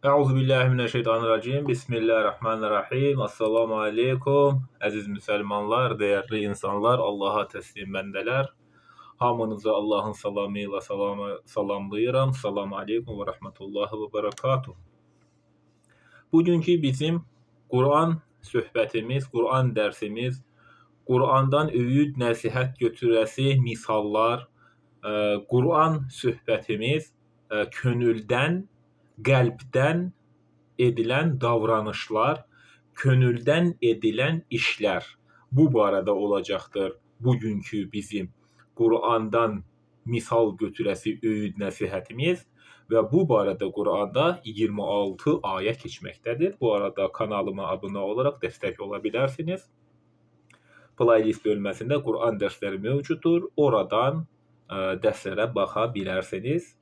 Euzubillahimineşşeytanirracim. Bismillahirrahmanirrahim. Assalamu aleykum. Əziz müsəlmanlar, dəyərli insanlar, Allaha təslim bəndələr. Hamınızı Allahın salamı ilə salamlayıram. Assalamu aleykum və rəhmətullahi və bərəkatuh. Bugünkü bizim Quran söhbətimiz, Quran dərsimiz, Qurandan öyüd, nəsihət götürəsi misallar, Quran söhbətimiz könüldən, qəlbdən edilən davranışlar, könüldən edilən işlər. Bu barədə olacaqdır bugünkü bizim Qurandan misal götürəsi öyüd nəsihətimiz və bu barədə Quranda 26 ayə keçməkdədir. Bu arada kanalıma abunə olaraq dəstək ola bilərsiniz. Playlist bölməsində Quran dərsləri mövcuddur. Oradan dərslərə baxa bilərsiniz.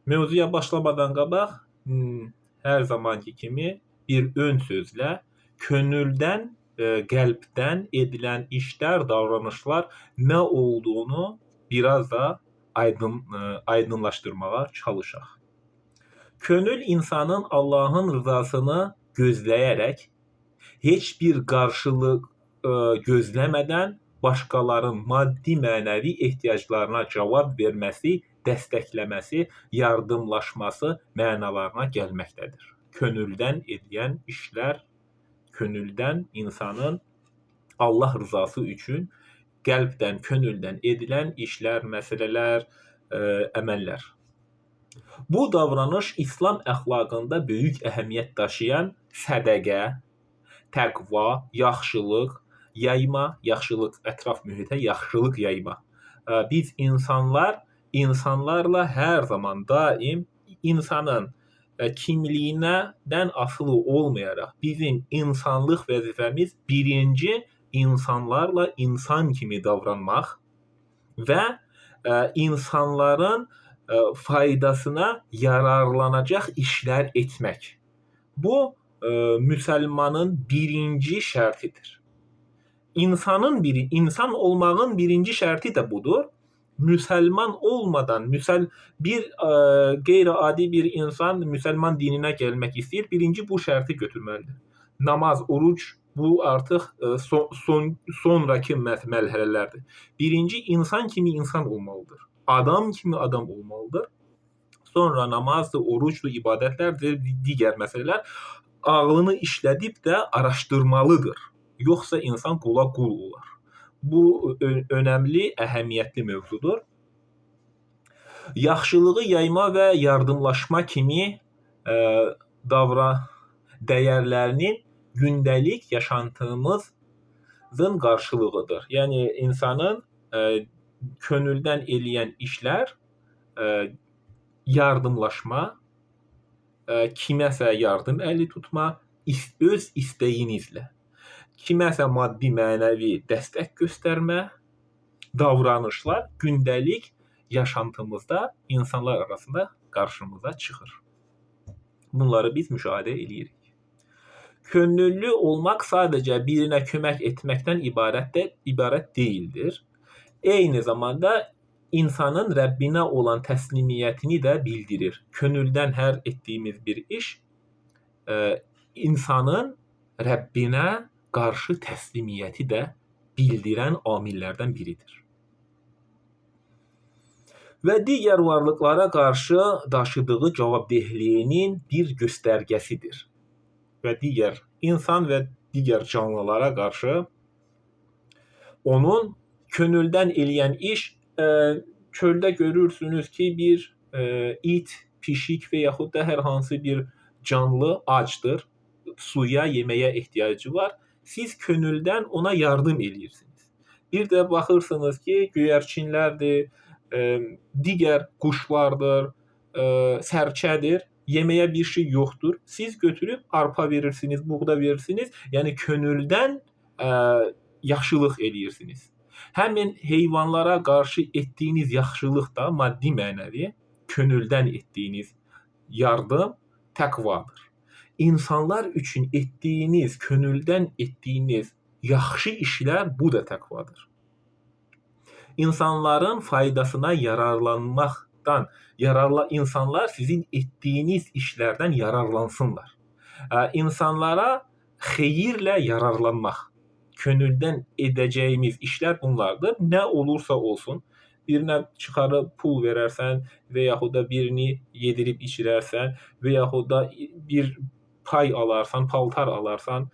Mövzuya başlamadan qabaq, hər zamanki kimi bir ön sözlə könüldən, qəlbdən edilən işlər, davranışlar nə olduğunu biraz da aydınlaşdırmağa çalışaq. Könül insanın Allahın rızasını gözləyərək, heç bir qarşılıq gözləmədən başqalarının maddi mənəvi ehtiyaclarına cavab verməsi, dəstəkləməsi, yardımlaşması mənalarına gəlməkdədir. Könüldən edilən işlər, könüldən insanın Allah rızası üçün qəlbdən, könüldən edilən işlər, məsələlər, əməllər. Bu davranış İslam əxlaqında böyük əhəmiyyət daşıyan sədəqə, təqva, yaxşılıq yayma, yaxşılıq ətraf mühitə yaxşılıq yayma. Biz insanlarla hər zaman daim insanın kimliyinədən asılı olmayaraq bizim insanlıq vəzifəmiz birinci insanlarla insan kimi davranmaq və insanların faydasına yararlanacaq işlər etmək. Bu müsəlmanın birinci şərtidir. İnsan olmağın birinci şərti də budur. Müsəlman olmadan, bir qeyri-adi bir insan müsəlman dininə gəlmək istəyir, birinci bu şərti götürməlidir. Namaz, oruc, bu artıq sonraki mərhələlərdir. Birinci insan kimi insan olmalıdır. Adam kimi adam olmalıdır. Sonra namazdır, orucdur, ibadətlərdir, digər məsələlər ağlını işlədib də araşdırmalıdır. Yoxsa insan qula qul olar. Bu önəmli, əhəmiyyətli mövzudur. Yaxşılığı yayma və yardımlaşma kimi dəyərlərinin gündəlik yaşantımızın qarşılığıdır. Yəni insanın könüldən eləyən işlər, yardımlaşma, kiməsə yardım əli tutma, öz istəyinizlə. Kiməsə maddi mənəvi dəstək göstərmə, davranışlar gündəlik yaşantımızda insanlar arasında qarşımıza çıxır. Bunları biz müşahidə edirik. Könüllü olmaq sadəcə birinə kömək etməkdən ibarət deyildir. Eyni zamanda insanın Rəbbinə olan təslimiyyətini də bildirir. Könüldən hər etdiyimiz bir iş insanın Rəbbinə qarşı təslimiyyəti də bildirən amillərdən biridir. Və digər varlıqlara qarşı daşıdığı cavabdehliyinin bir göstərgəsidir. Və digər insan və digər canlılara qarşı onun könüldən eləyən iş, çöldə görürsünüz ki, bir it, pişik və yaxud da hər hansı bir canlı acdır, suya, yeməyə ehtiyacı var. Siz könüldən ona yardım edirsiniz. Bir də baxırsınız ki, göyərçinlərdir, digər quşlardır, sərçədir, yeməyə bir şey yoxdur. Siz götürüb arpa verirsiniz, buğda verirsiniz. Yəni könüldən yaxşılıq edirsiniz. Həmin heyvanlara qarşı etdiyiniz yaxşılıq da maddi mənəvi, könüldən etdiyiniz yardım təqvadır. İnsanlar üçün etdiyiniz, könüldən etdiyiniz yaxşı işlər bu da təqvadır. İnsanların faydasına yararlanmaq insanlardan insanlar sizin etdiyiniz işlərdən yararlansınlar. İnsanlara xeyirlə yararlanmaq, könüldən edəcəyimiz işlər bunlardır. Nə olursa olsun, birinə çıxarıb pul verərsən və yaxud da birini yedirib içirərsən və yaxud da bir pay alarsan, paltar alarsan,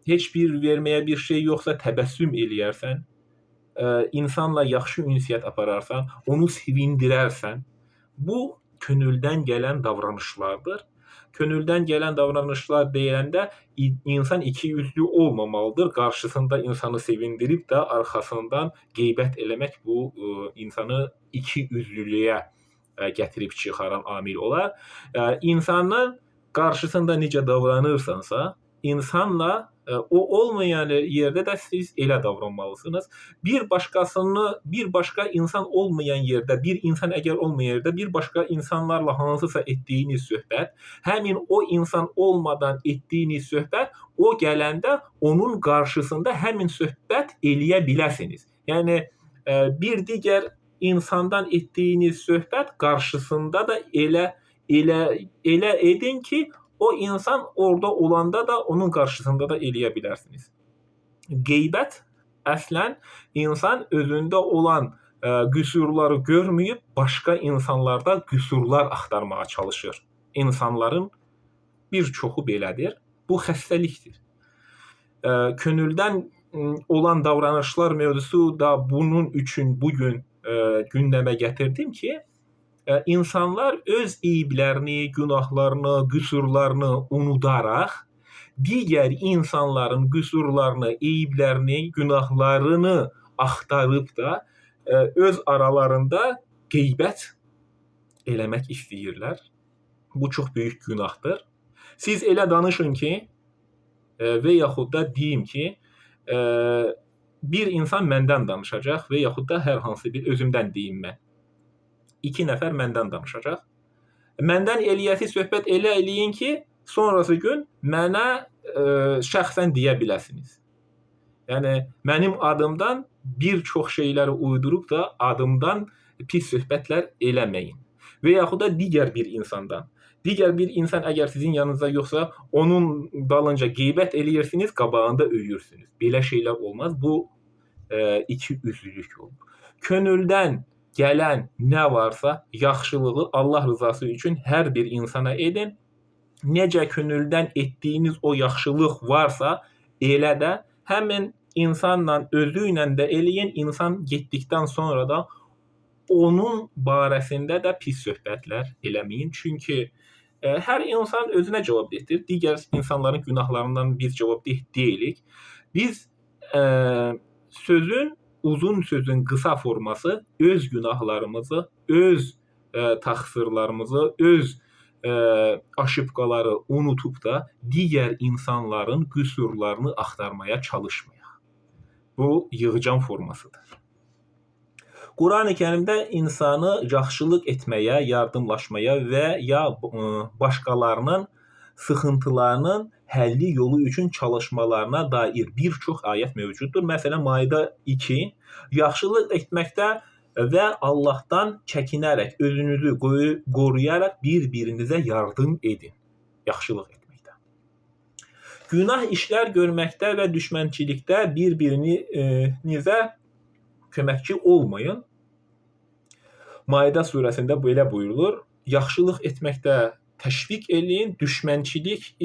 heç bir verməyə bir şey yoxsa təbəssüm eləyərsən, insanla yaxşı ünsiyyət apararsan, onu sevindirərsən. Bu könüldən gələn davranışlardır. Könüldən gələn davranışlar deyiləndə insan ikiyüzlü olmamalıdır. Qarşısında insanı sevindirib də arxasından qeybət eləmək bu insanı ikiyüzlülüyə gətirib çıxaran amil olar. İnsanın qarşısında necə davranırsansa, insanla o olmayan yerdə də siz elə davranmalısınız. Bir başqa insan olmayan yerdə, bir insan əgər olmayan yerdə bir başqa insanlarla hansısa etdiyiniz söhbət, həmin o insan olmadan etdiyiniz söhbət, o gələndə onun qarşısında həmin söhbət eləyə biləsiniz. Yəni bir digər insandan etdiyiniz söhbət qarşısında da elə edin ki, o insan orada olanda da onun qarşısında da eləyə bilərsiniz. Qeybət əslən insan özündə olan qüsurları görməyib başqa insanlarda qüsurlar axtarmağa çalışır. İnsanların bir çoxu belədir. Bu xəstəlikdir. Könüldən olan davranışlar mövzusu da bunun üçün bugün gündəmə gətirdim ki, insanlar öz eyblərini, günahlarını, qüsurlarını unudaraq, digər insanların qüsurlarını, eyblərini, günahlarını axtarıb da öz aralarında qeybət eləmək istəyirlər. Bu çox böyük günahdır. Siz elə danışın ki, və yaxud da deyim ki, bir insan məndən danışacaq və yaxud da hər hansı bir özümdən deyim mən. 2 nəfər məndən danışacaq. Məndən eləyəsi söhbət elə eləyin ki, sonrası gün mənə şəxsən deyə biləsiniz. Yəni, mənim adımdan bir çox şeyləri uydurub da adımdan pis söhbətlər eləməyin. Və yaxud da digər bir insandan. Digər bir insan əgər sizin yanınızda yoxsa, onun dalınca qeybət eləyirsiniz, qabağında öyürsünüz. Belə şeylər olmaz. Bu ikiyüzlülük olur. Könüldən gələn nə varsa, yaxşılığı Allah rızası üçün hər bir insana edin. Necə könüldən etdiyiniz o yaxşılıq varsa, elə də həmin insanla özü ilə də eləyin. İnsan getdikdən sonra da onun barəsində də pis söhbətlər eləməyin. Çünki hər insan özünə cavabdehdir. Digər insanların günahlarından biz cavabdeh deyilik. Biz uzun sözün qısa forması öz günahlarımızı, öz təqsirlərimizi, öz aşıbqaları unutub da digər insanların qüsurlarını axtarmaya çalışmayaq. Bu yığcam formasıdır. Qurani Kərimdə insanı yaxşılıq etməyə, yardımlaşmaya və ya başqalarının sıxıntılarının həlli yolu üçün çalışmalarına dair bir çox ayət mövcuddur. Məsələn, Maidə 2, yaxşılıq etməkdə və Allahdan çəkinərək, özünüzü qoruyaraq bir-birinizə yardım edin. Yaxşılıq etməkdə. Günah işlər görməkdə və düşmənçilikdə bir-birinizə köməkçi olmayın. Maidə surəsində belə buyurulur. Yaxşılıq etməkdə təşviq eləyin, düşmənçilik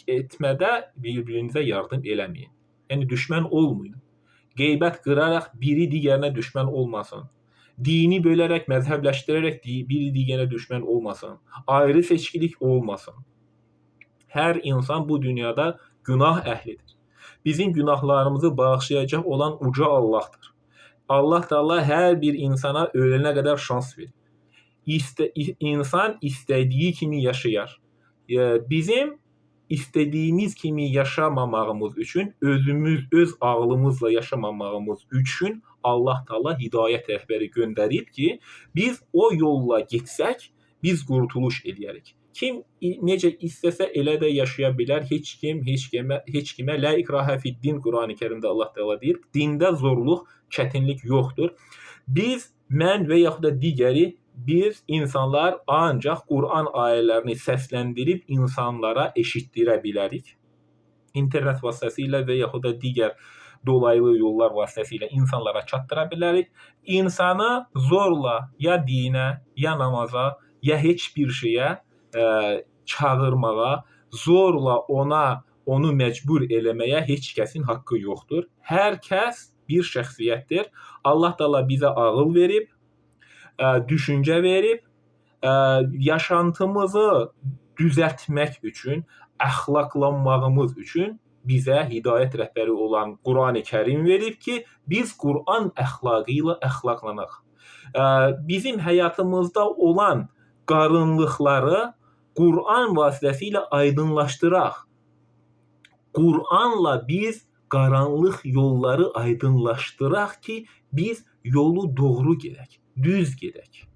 etmədə bir-birinizə yardım eləməyin. Yəni düşmən olmayın. Qeybət qıraraq biri digərinə düşmən olmasın. Dini bölərək, məzhəbləşdirərək biri digərinə düşmən olmasın. Ayrı seçkilik olmasın. Hər insan bu dünyada günah əhlidir. Bizim günahlarımızı bağışlayacaq olan uca Allahdır. Allah Teala hər bir insana ölənə qədər şans verir. İnsan istədiyi kimi yaşayar. Bizim istədiyimiz kimi yaşamamağımız üçün, öz ağlımızla yaşamamağımız üçün Allah Teala hidayət rəhbəri göndərib ki, biz o yolla getsək, biz qurtuluş eləyərik. Kim necə istəsə elə də yaşaya bilər. Heç kimə la ikrahə fiddin Qurani Kərimdə Allah Teala deyir. Dində zorluq, çətinlik yoxdur. Mən və yaxud da digəri biz insanlar ancaq Quran ayələrini səsləndirib insanlara eşitdirə bilərik. İnternet vasitəsilə və yaxud da digər dolaylı yollar vasitəsilə insanlara çatdıra bilərik. İnsanı zorla ya dinə, ya namaza, ya heç bir şeyə çağırmağa, zorla onu məcbur eləməyə heç kəsin haqqı yoxdur. Hər kəs bir şəxsiyyətdir. Allah Taala bizə ağıl verib, düşüncə verib, yaşantımızı düzəltmək üçün, əxlaqlanmağımız üçün bizə hidayət rəhbəri olan Qurani-Kərim verib ki, biz Quran əxlaqı ilə əxlaqlanaq. Bizim həyatımızda olan qarınlıqları Quran vasitəsilə aydınlaşdıraq. Quranla biz qaranlıq yolları aydınlaşdıraq ki, biz yolu doğru gedək, düz gedək.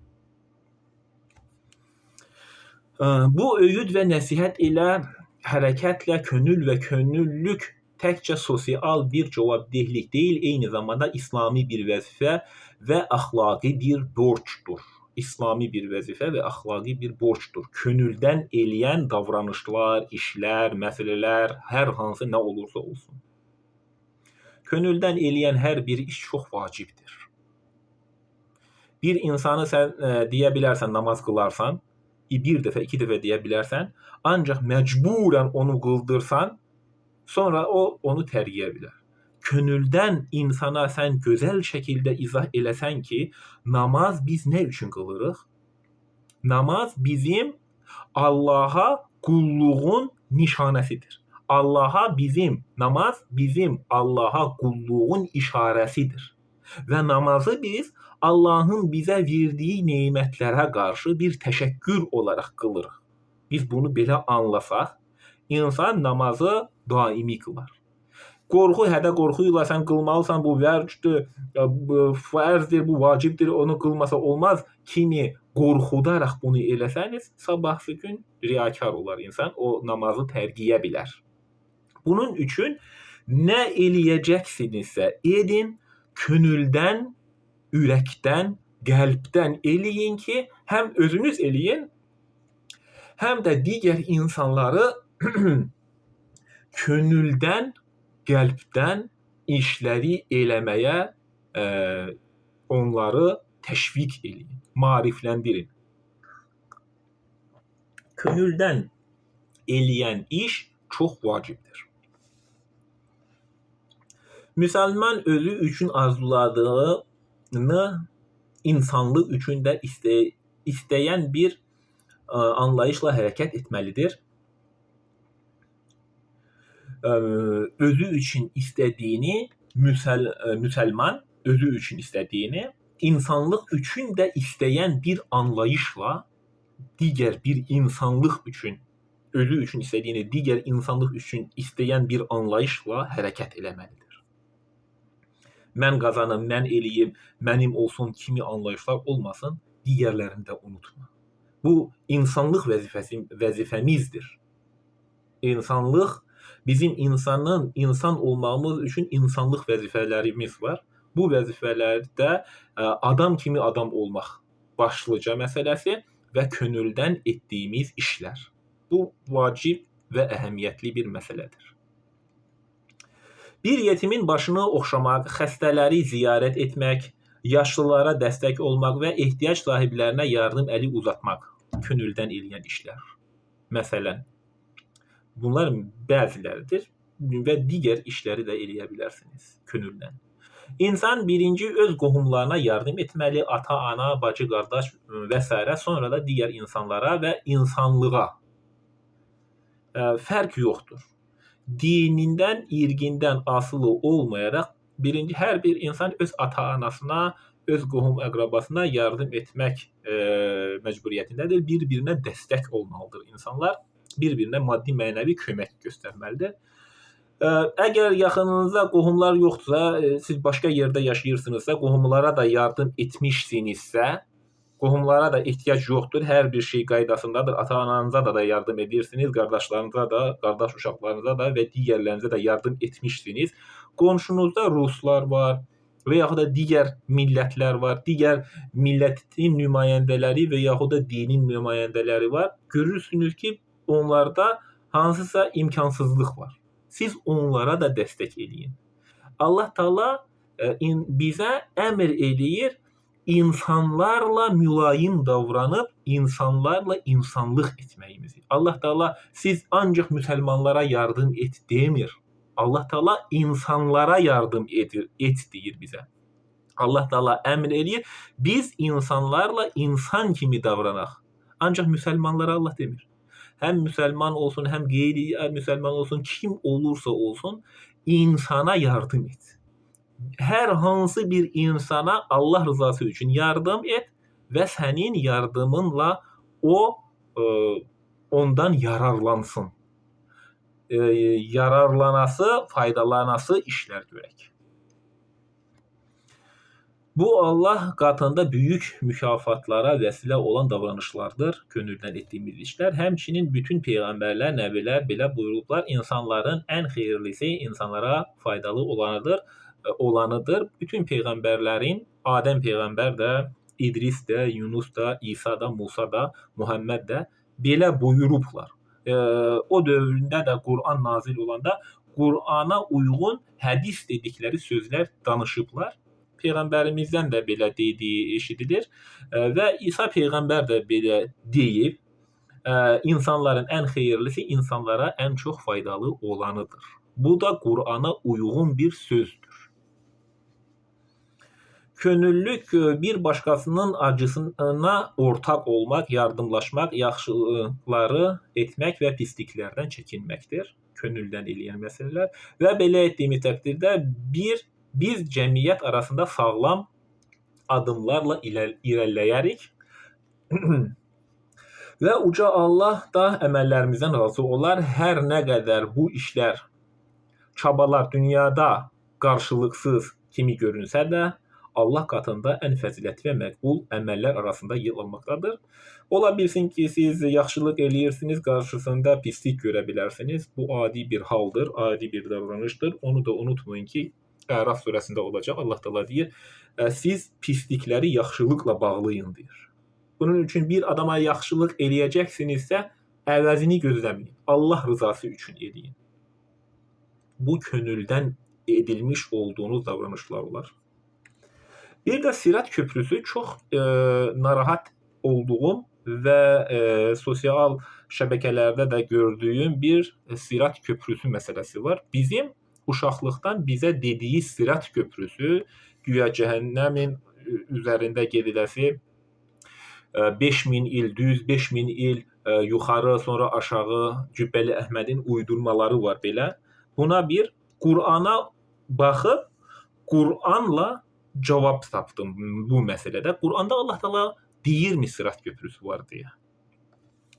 Bu öyüd və nəsihət ilə hərəkətlə könül və könüllük təkcə sosial bir cavabdehlik deyil, eyni zamanda İslami bir vəzifə və əxlaqi bir borcdur. İslami bir vəzifə və əxlaqi bir borcdur. Könüldən eləyən davranışlar, işlər, məsələlər, hər hansı nə olursa olsun. Könüldən eləyən hər bir iş çox vacibdir. Bir insanı sən deyə bilərsən, namaz qılarsan, bir dəfə, iki dəfə deyə bilərsən, ancaq məcburən onu qıldırsan, sonra onu tərgiyə bilər. Könüldən insana sən gözəl şəkildə izah eləsən ki, namaz biz nə üçün qılırıq? Namaz bizim Allaha qulluğun nişanəsidir. Namaz bizim Allaha qulluğun işarəsidir. Və namazı biz Allahın bizə verdiyi nemətlərə qarşı bir təşəkkür olaraq qılırıq. Biz bunu belə anlasaq, insan namazı daimi qılar. Qorxu, qorxu ilə sən qılmalısan, bu vərcdir, fərzdir, bu vacibdir, onu qılmasa olmaz kimi qorxudaraq bunu eləsəniz, sabahsı gün riyakar olar insan, o namazı tərgiyə bilər. Bunun üçün nə eləyəcəksinizsə edin, könüldən, ürəkdən, qəlbdən eləyin ki, həm özünüz eləyin, həm də digər insanları könüldən, qəlbdən işləri eləməyə onları təşviq eləyin, maarifləndirin. Könüldən eləyən iş çox vacibdir. Müsəlman özü üçün arzuladığını insanlıq üçün də istəyən bir anlayışla hərəkət etməlidir. Özü üçün istədiyini, müsəlman özü üçün istədiyini, insanlıq üçün də istəyən bir anlayışla, digər bir insanlıq üçün, özü üçün istədiyini, digər insanlıq üçün istəyən bir anlayışla hərəkət eləməlidir. Mən qazanım, mən eləyim, mənim olsun kimi anlayışlar olmasın, digərlərini də unutma. Bu, insanlıq vəzifəmizdir. Bizim insan olmağımız üçün insanlıq vəzifələrimiz var. Bu vəzifələrdə adam kimi adam olmaq başlıca məsələsi və könüldən etdiyimiz işlər. Bu, vacib və əhəmiyyətli bir məsələdir. Bir yetimin başını oxşamaq, xəstələri ziyarət etmək, yaşlılara dəstək olmaq və ehtiyac sahiblərinə yardım əli uzatmaq könüldən eləyən işlər. Məsələn, bunlar bəziləridir və digər işləri də eləyə bilərsiniz könüldən. İnsan birinci öz qohumlarına yardım etməli, ata, ana, bacı, qardaş və s. Sonra da digər insanlara və insanlığa. Fərq yoxdur. Dinindən, irqindən asılı olmayaraq hər bir insan öz ata-anasına, öz qohum-əqrabasına yardım etmək məcburiyyətindədir. Bir-birinə dəstək olmalıdır insanlar. Bir-birinə maddi-mənəvi kömək göstərməlidir. Əgər yaxınınızda qohumlar yoxdursa, siz başqa yerdə yaşayırsınızsa, qohumlara da yardım etmişsinizsə, qohumlara da ehtiyac yoxdur, hər bir şey qaydasındadır. Ata-ananıza da yardım edirsiniz, qardaşlarınıza da, qardaş uşaqlarınıza da və digərlərinizə də yardım etmişsiniz. Qonşunuzda ruslar var, və yaxud da digər millətlər var, digər millətin nümayəndələri və yaxud da dinin nümayəndələri var. Görürsünüz ki, onlarda hansısa imkansızlıq var. Siz onlara da dəstək eləyin. Allah Taala bizə əmr eləyir insanlarla mülayim davranıb insanlarla insanlıq etməyimizi. Allah Taala siz ancaq müsəlmanlara yardım et demir. Allah Taala insanlara yardım et deyir bizə. Allah Taala əmr eləyir biz insanlarla insan kimi davranaq. Ancaq müsəlmanlara Allah demir. Həm müsəlman olsun, həm qeyri-müsəlman olsun, kim olursa olsun insana yardım et. Hər hansı bir insana Allah rızası üçün yardım et və sənin yardımınla o ondan yararlansın. Yararlanası, faydalanası işlər görək. Bu Allah qatında böyük mükafatlara vəsilə olan davranışlardır, könüldən etdiyimiz işlər. Həmçinin bütün peyğəmbərlər, nəbilər belə buyurublar, insanların ən xeyirlisi insanlara faydalı olanıdır. Bütün peyğəmbərlərin, Adəm peyğəmbər də, İdris də, Yunus da, İsa da, Musa da, Muhammed də belə buyurublar. O dövründə də Quran nazil olanda Qurana uyğun hədis dedikləri sözlər danışıblar. Peyğəmbərimizdən də belə dediyi eşidilir və İsa peyğəmbər də belə deyib, insanların ən xeyirlisi insanlara ən çox faydalı olanıdır. Bu da Qurana uyğun bir sözdür. Könüllük bir başqasının acısına ortaq olmaq, yardımlaşmaq, yaxşılıqları etmək və pisliklərdən çəkinməkdir. Könüldən eləyən məsələlər və belə etdiyimiz təqdirdə biz cəmiyyət arasında sağlam adımlarla irəliləyərik və uca Allah da əməllərimizdən razı olar. Hər nə qədər bu işlər, çabalar dünyada qarşılıqsız kimi görünsə də, Allah qatında ən fəzilətli və məqbul əməllər arasında yer almaqdadır. Ola bilsin ki, siz yaxşılıq eləyirsiniz, qarşısında pislik görə bilərsiniz. Bu adi bir haldır, adi bir davranışdır. Onu da unutmayın ki, Əraf surəsində olacaq. Allah Taala deyir, siz pislikləri yaxşılıqla bağlayın deyir. Bunun üçün bir adama yaxşılıq eləyəcəksinizsə, əvəzini gözləməyin. Allah rızası üçün eləyin. Bu könüldən edilmiş olduğunuz davranışlar olar. Bir də Sirat köprüsü çox narahat olduğum və sosial şəbəkələrdə də gördüyüm bir Sirat köprüsü məsələsi var. Bizim uşaqlıqdan bizə dediyi Sirat köprüsü, güya cəhənnəmin üzərində gediləsi 5000 il düz, 5000 il yuxarı, sonra aşağı Cübbəli Əhmədin uydurmaları var belə. Buna bir Qurana baxıb, Quranla cavab tapdım bu məsələdə. Quranda Allah Taala deyirmi Sirat köprüsü var deyə.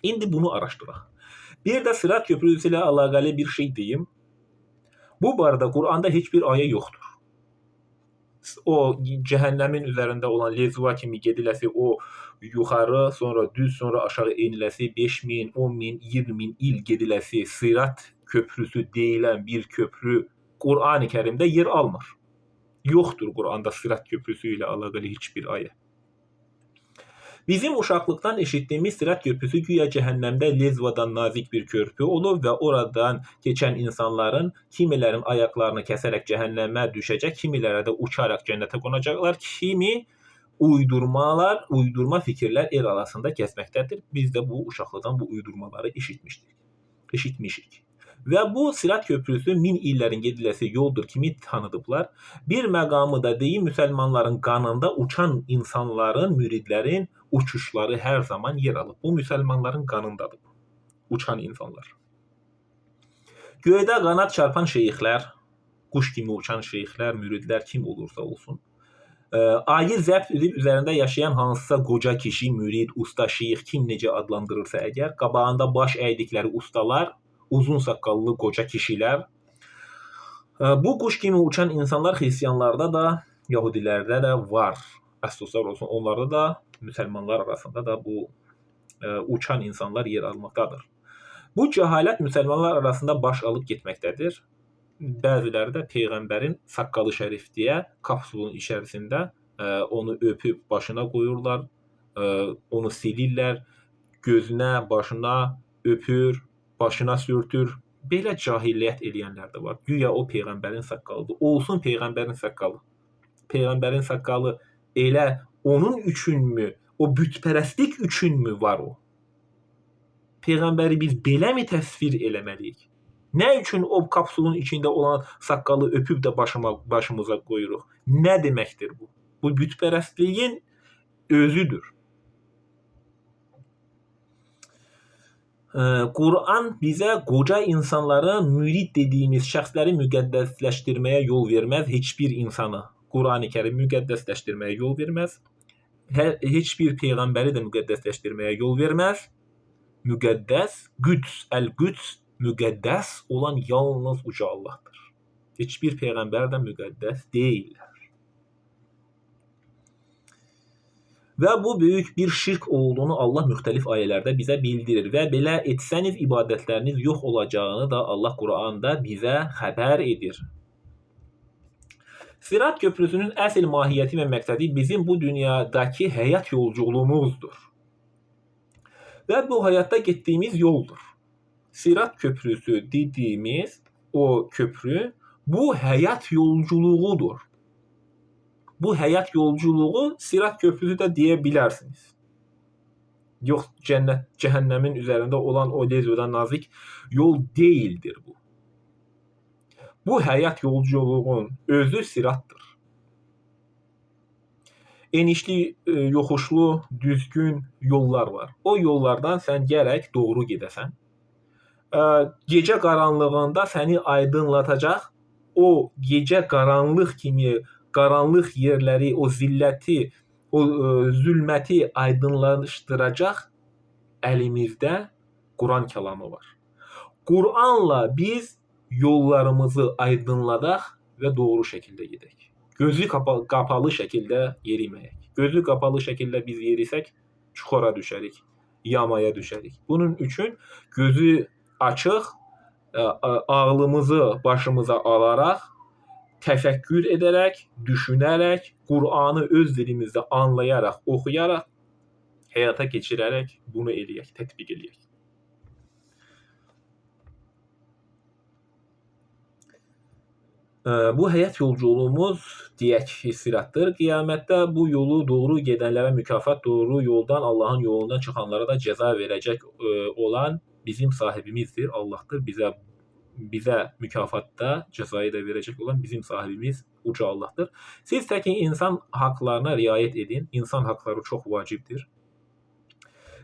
İndi bunu araşdıraq. Bir də Sirat köprüsü ilə əlaqəli bir şey deyim. Bu barədə Quranda heç bir ayə yoxdur. O cəhənnəmin üzərində olan lezva kimi gediləsi, o yuxarı, sonra düz, sonra aşağı eniləsi 5000, 10000, 20000 il gediləsi Sirat köprüsü deyilən bir köprü Qurani Kərimdə yer almır. Yoxdur Quranda Sirat köprüsü ilə əlaqəli heç bir ayə. Bizim uşaqlıqdan eşitdiyimiz Sirat köprüsü güya cəhənnəmdə lezvadan nazik bir körpü olub və oradan keçən insanların kimilərin ayaqlarını kəsərək cəhənnəmə düşəcək, kimilərə də uçaraq cənnətə qonacaqlar, kimi uydurma fikirlər el arasında gəzməkdədir. Biz də bu uşaqlıqdan bu uydurmaları eşitmişik. Və bu Sirat köprüsü 1000 illərin gediləsi yoldur kimi tanıdıblar. Bir məqamı da deyim, müsəlmanların qanında uçan insanların, müridlərin uçuşları hər zaman yer alıb. Bu müsəlmanların qanındadır, uçan insanlar. Göydə qanad çarpan şeyxlər, quş kimi uçan şeyxlər, müridlər kim olursa olsun, ayı zəbt edib üzərində yaşayan hansısa qoca kişi, mürid, usta, şeyx, kim necə adlandırırsa əgər, qabağında baş əydikləri ustalar, uzun saqqallı qoca kişilər. Bu quş kimi uçan insanlar xristianlarda da, yahudilərdə də var. Əfsuslar olsun, onlarda da, müsəlmanlar arasında da bu uçan insanlar yer almaqdadır. Bu cəhalət müsəlmanlar arasında baş alıb getməkdədir. bəziləri də peyğəmbərin saqqalı şərif deyə kapsulun içərisində onu öpüb başına qoyurlar, onu silirlər, gözünə, başına öpür, başına sürtür. Belə cahiliyyət eləyənlər də var. Güya o peyğəmbərin saqqalıdır. Olsun peyğəmbərin saqqalı. Peyğəmbərin saqqalı elə onun üçünmü, o bütpərəstlik üçünmü var o? Peyğəmbəri biz beləmi təsvir eləməliyik? Nə üçün o kapsulun içində olan saqqalı öpüb də başımıza qoyuruq? Nə deməkdir bu? Bu bütpərəstliyin özüdür. Quran bizə qoca insanların mürid dediyimiz şəxsləri müqəddəsləşdirməyə yol verməz. Heç bir insanı Quran-ı Kərim müqəddəsləşdirməyə yol verməz. Heç bir peyğəmbəri də müqəddəsləşdirməyə yol verməz. Müqəddəs, Əl-Qüds, müqəddəs olan yalnız uca Allahdır. Heç bir peyğəmbər də müqəddəs deyillər. Və bu böyük bir şirk olduğunu Allah müxtəlif ayələrdə bizə bildirir və belə etsəniz ibadətləriniz yox olacağını da Allah Quranda bizə xəbər edir. Sirat köprüsünün əsl mahiyyəti və məqsədi bizim bu dünyadakı həyat yolculuğumuzdur. Və bu həyatda getdiyimiz yoldur. Sirat köprüsü dediyimiz o köprü bu həyat yolculuğudur. Bu həyat yolculuğu Sirat köprüsü də deyə bilərsiniz. Yox, cəhənnəmin üzərində olan o lezvədən nazik yol deyildir bu. Bu həyat yolculuğun özü siratdır. Enişli, yoxuşlu, düzgün yollar var. O yollardan sən gərək doğru gedəsən. Gecə qaranlığında səni aydınlatacaq, o gecə qaranlıq kimi qaranlıq yerləri, o zilləti, o zülməti aydınlaşdıracaq əlimizdə Quran kəlamı var. Quranla biz yollarımızı aydınladaq və doğru şəkildə gedək. Gözü qapalı şəkildə yeriməyək. Gözü qapalı şəkildə biz yerisək, çuxura düşərik, yamaya düşərik. Bunun üçün gözü açıq, ağlımızı başımıza alaraq, təfəkkür edərək, düşünərək, Qur'anı öz dilimizdə anlayaraq, oxuyaraq, həyata keçirərək bunu eləyək, tətbiq eləyək. Bu həyat yolculuğumuz deyək ki, siratdır. Qiyamətdə bu yolu doğru gedənlərə mükafat, doğru yoldan, Allahın yolundan çıxanlara da cəza verəcək olan bizim sahibimizdir, Allahdır. Bizə mükafatda cəzayı da verəcək olan bizim sahibimiz uca Allahdır. Siz təki insan haqlarına riayət edin. İnsan haqları çox vacibdir.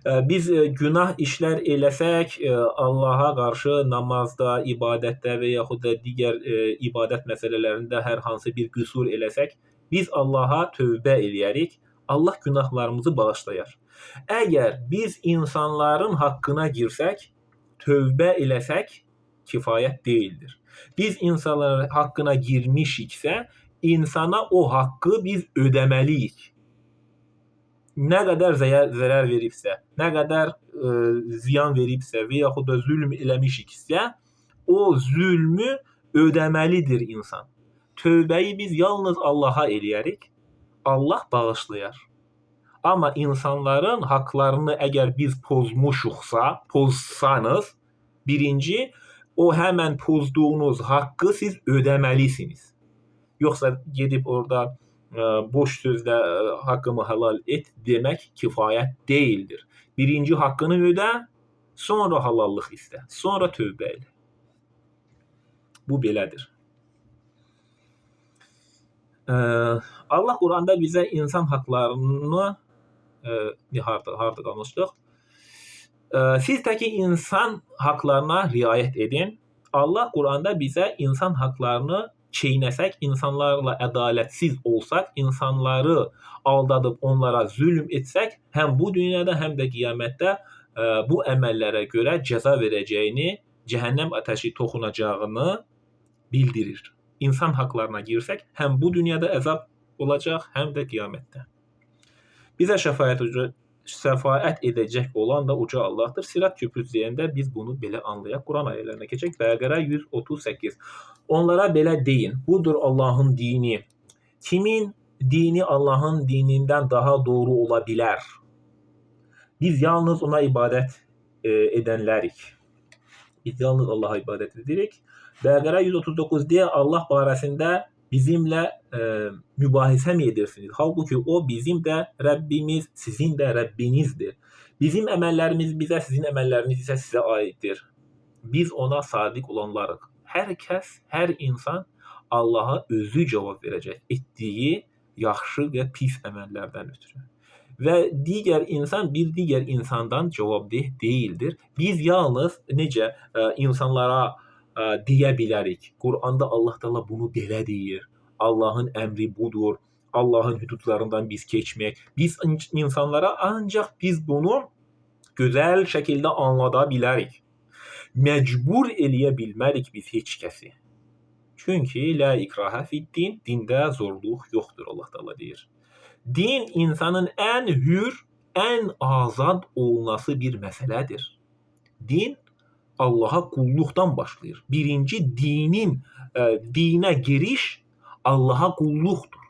Biz günah işlər eləsək, Allaha qarşı namazda, ibadətdə və yaxud da digər ibadət məsələlərində hər hansı bir qüsur eləsək, biz Allaha tövbə eləyərik. Allah günahlarımızı bağışlayar. Əgər biz insanların haqqına girsək, tövbə eləsək, kifayət deyildir. Biz insanların haqqına girmişiksə, insana o haqqı biz ödəməliyik. Nə qədər zərər veribsə, nə qədər ziyan veribsə və yaxud da zülm eləmişiksə, o zülmü ödəməlidir insan. Tövbəyi biz yalnız Allaha eləyərik, Allah bağışlayar. Amma insanların haqlarını əgər biz pozsanız, birinci, o həmən pozduğunuz haqqı siz ödəməlisiniz. Yoxsa gedib orada boş sözlə haqqımı halal et demək kifayət deyildir. Birinci haqqını ödə, sonra halallıq istə, sonra tövbə elə. Bu belədir. Allah Quranda bizə insan haqlarını harda qalmışdıq? Siz təki insan haqlarına riayət edin. Allah Quranda bizə insan haqlarını çeynəsək, insanlarla ədalətsiz olsaq, insanları aldadıb onlara zülm etsək, həm bu dünyada, həm də qiyamətdə bu əməllərə görə cəza verəcəyini, cəhənnəm atəşi toxunacağını bildirir. İnsan haqlarına girsək, həm bu dünyada əzab olacaq, həm də qiyamətdə. Bizə şəfaət şəfaət edəcək olan da uca Allahdır. Sirat köprüsü deyəndə biz bunu belə anlayaq. Quran ayələrinə keçək. Bəqərə 138. Onlara belə deyin. Budur Allahın dini. Kimin dini Allahın dinindən daha doğru ola bilər? Biz yalnız ona ibadət edənlərik. Biz yalnız Allaha ibadət edirik. Bəqərə 139 deyə Allah barəsində bizimlə mübahisə mi edirsiniz? Halbuki o bizim də Rəbbimiz, sizin də Rəbbinizdir. Bizim əməllərimiz bizə, sizin əməlləriniz isə sizə aiddir. Biz ona sadiq olanlarıq. Hər kəs, hər insan Allaha özü cavab verəcək etdiyi yaxşı və pis əməllərdən ötürü. Və digər insan bir digər insandan cavabdeh deyildir. Biz yalnız necə insanlara deyə bilərik. Quranda Allah Teala bunu belə deyir. Allahın əmri budur. Allahın hüdudlarından biz keçmək. Biz insanlara ancaq biz bunu gözəl şəkildə anlada bilərik. Məcbur eləyə bilmərik biz heç kəsi. Çünki la ikraha fid-din, dində zorluq yoxdur Allah Teala deyir. Din insanın ən hür, ən azad olması bir məsələdir. Din Allaha qulluqdan başlayır. Birinci dinə giriş Allaha qulluqdur.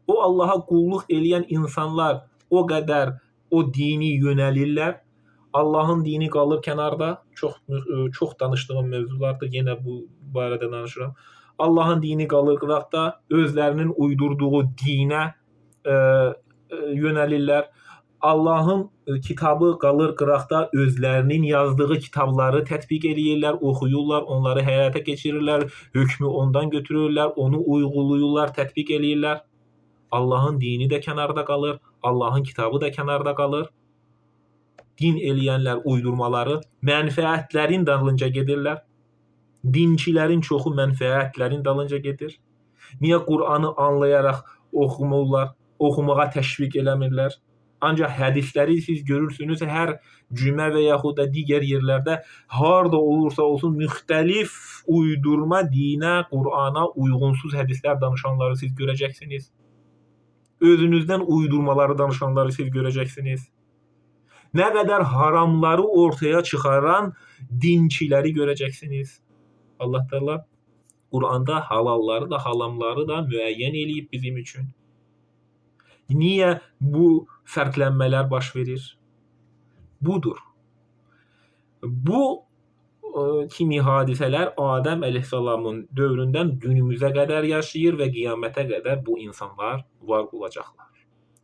O Allaha qulluq eləyən insanlar o qədər o dini yönəlirlər. Allahın dini qalır kənarda. Çox danışdığım mövzulardır. Yenə bu barədə danışıram. Allahın dini qalır qıraqda. Özlərinin uydurduğu dinə yönəlirlər. Allahın kitabı qalır qıraqda, özlərinin yazdığı kitabları tətbiq eləyirlər, oxuyurlar, onları həyata keçirirlər, hökmü ondan götürürlər, onu uyğulayırlar, tətbiq eləyirlər. Allahın dini də kənarda qalır, Allahın kitabı da kənarda qalır. Din eləyənlər uydurmaları, mənfəətlərin dalınca gedirlər. Dinçilərin çoxu mənfəətlərin dalınca gedir. Niyə Qur'anı anlayaraq oxumurlar, oxumağa təşviq eləmirlər? Ancaq hədisləri siz görürsünüz, hər cümə və yaxud da digər yerlərdə harda olursa olsun müxtəlif uydurma dinə, Qur'ana uyğunsuz hədislər danışanları siz görəcəksiniz. Özünüzdən uydurmaları danışanları siz görəcəksiniz. Nə qədər haramları ortaya çıxaran dinçiləri görəcəksiniz. Allah Teala Qur'anda halalları da, haramları da müəyyən eləyib bizim üçün. Niyə bu fərqlənmələr baş verir? Budur. Bu kimi hadisələr Adəm əleyhissalamın dövründən günümüzə qədər yaşayır və qiyamətə qədər bu insanlar var olacaqlar.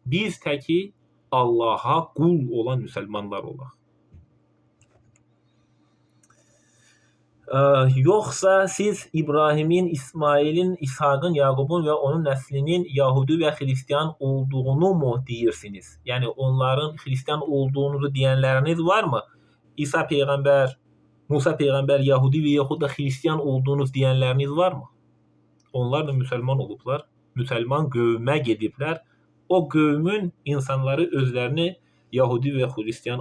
Biz təki Allaha qul olan müsəlmanlar olaq. Yoxsa siz İbrahimin, İsmailin, İshaqın, Yaqubun və onun nəslinin Yahudi və Xristiyan olduğunu mu deyirsiniz? Yəni onların Xristiyan olduğunuzu deyənləriniz varmı? İsa peyğəmbər, Musa peyğəmbər Yahudi və yaxud da Xristiyan olduğunuz deyənləriniz varmı? Onlar da müsəlman olublar, müsəlman qövmə gediblər. O qövmün insanları özlərini Yahudi və Xristiyan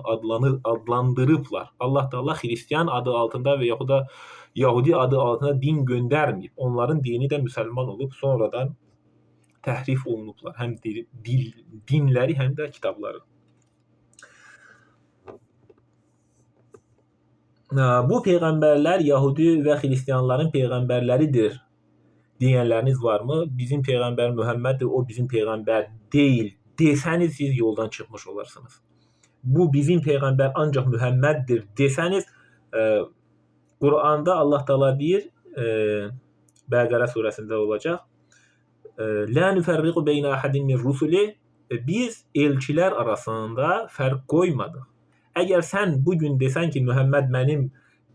adlandırıblar. Allah Teala Xristiyan adı altında və yaxud da Yahudi adı altında din göndərməyib. Onların dini də müsəlman olub, sonradan təhrif olunublar. Həm dinləri, həm də kitabları. Bu peyğəmbərlər Yahudi və Xristiyanların peyğəmbərləridir deyənləriniz varmı? Bizim peyğəmbər Muhammeddir, o bizim peyğəmbər deyil desəniz siz yoldan çıxmış olarsınız. Bu bizim peyğəmbər ancaq Muhammeddir desəniz, Qur'anda Allah Teala deyir, Bəqərə surəsində olacaq. La nüfərriqu beynə əhədin min rusuli, biz elçilər arasında fərq qoymadıq. Əgər sən bugün desən ki, Muhammed mənim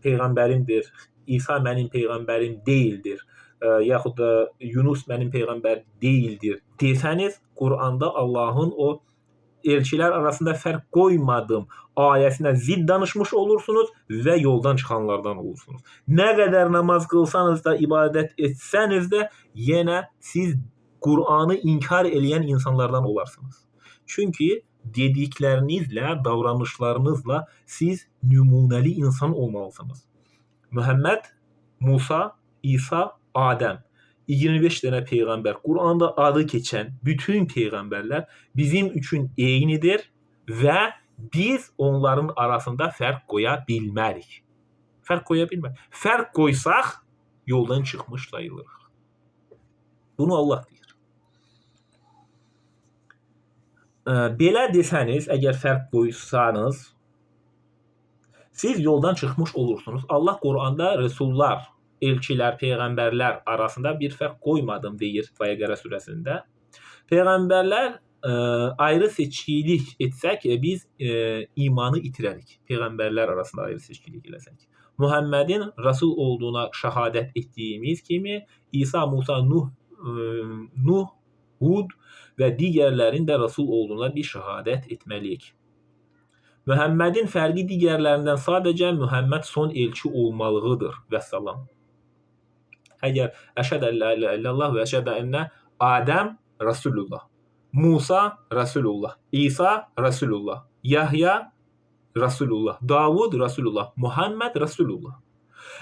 peyğəmbərimdir, İsa mənim peyğəmbərim deyildir, yaxud da Yunus mənim peyğəmbər deyildir desəniz, Qur'anda Allahın o elçilər arasında fərq qoymadım ayəsinə zidd danışmış olursunuz və yoldan çıxanlardan olursunuz. Nə qədər namaz qılsanız da, ibadət etsəniz də, yenə siz Qur'anı inkar eləyən insanlardan olarsınız. Çünki dediklərinizlə, davranışlarınızla siz nümunəli insan olmalısınız. Muhammed, Musa, İsa, Adəm, 25 dənə peyğəmbər, Qur'anda adı keçən bütün peyğəmbərlər bizim üçün eynidir və biz onların arasında fərq qoya bilmərik. Fərq qoya bilmərik. Fərq qoysaq yoldan çıxmış sayılırıq. Bunu Allah deyir. Belə desəniz, əgər fərq qoysanız, siz yoldan çıxmış olursunuz. Allah Quranda rəsullar, elçilər, peyğəmbərlər arasında bir fərq qoymadım deyir Bəqərə surəsində. Peyğəmbərlər ayrı seçkilik etsək, biz imanı itirərik. Peyğəmbərlər arasında ayrı seçkilik eləsək. Muhammedin Rasul olduğuna şəhadət etdiyimiz kimi, İsa, Musa, Nuh, Hud və digərlərin də Rasul olduğuna bir şəhadət etməliyik. Muhammedin fərqi digərlərindən sadəcə Muhammed son elçi olmalığıdır. Vəssalam. Əgər əşhədə ən la ilahə illallah və əşhədə ennə Adəm Rasulullah, Musa Rasulullah, İsa Rasulullah, Yahya Rasulullah, Davud Rasulullah, Muhammed Rasulullah.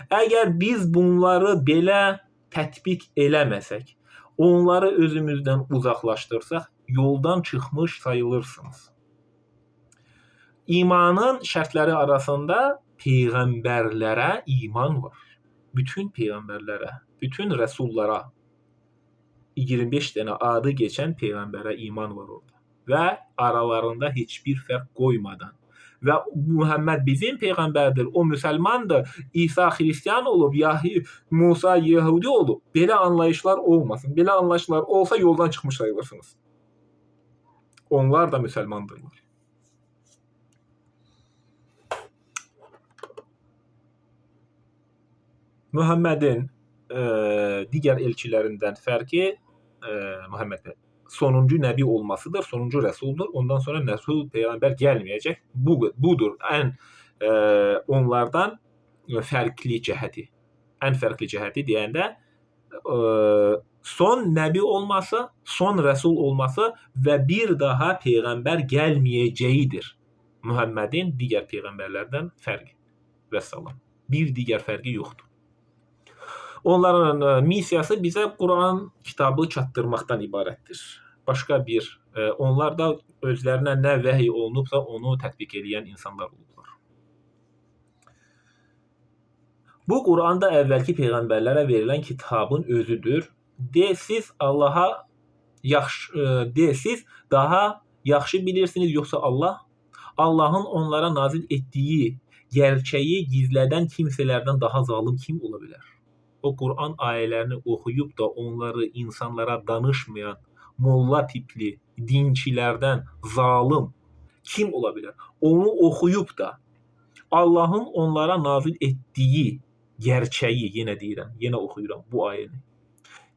Əgər biz bunları belə tətbiq eləməsək, onları özümüzdən uzaqlaşdırsaq, yoldan çıxmış sayılırsınız. İmanın şərtləri arasında peyğəmbərlərə iman var. Bütün peyğəmbərlərə, bütün rəsullara, 25 dənə adı keçən peyğəmbərə iman var orada. Və aralarında heç bir fərq qoymadan. Və Muhammed bizim peyğəmbərdir, o müsəlmandır, İsa xristiyan olub, Musa Yəhudi olub. Belə anlayışlar olmasın. Belə anlayışlar olsa yoldan çıxmış sayılırsınız. Onlar da müsəlmandırlar. Muhammedin digər elçilərindən fərqi Muhammed sonuncu nəbi olmasıdır, sonuncu rəsuldur. Ondan sonra rəsul peyğəmbər gəlməyəcək. Budur ən onlardan fərqli cəhəti. Ən fərqli cəhəti deyəndə son nəbi olması, son rəsul olması və bir daha peyğəmbər gəlməyəcəyidir. Muhammedin digər peyğəmbərlərdən fərqi. Vəssalam. Bir digər fərqi yoxdur. Onların missiyası bizə Quran kitabı çatdırmaqdan ibarətdir. Başqa bir, onlar da özlərinə nə vəhiy olunubsa onu tətbiq edən insanlar olublar. Bu Quranda əvvəlki peyğəmbərlərə verilən kitabın özüdür. Siz siz daha yaxşı bilirsiniz yoxsa Allah? Allahın onlara nazil etdiyi gerçəyi gizlədən kimsələrdən daha zalim kim ola bilər? O Quran ayələrini oxuyub da onları insanlara danışmayan molla tipli dinçilərdən zalim kim ola bilər? Onu oxuyub da Allahın onlara nazil etdiyi gerçəyi, yenə deyirəm, yenə oxuyuram bu ayəni,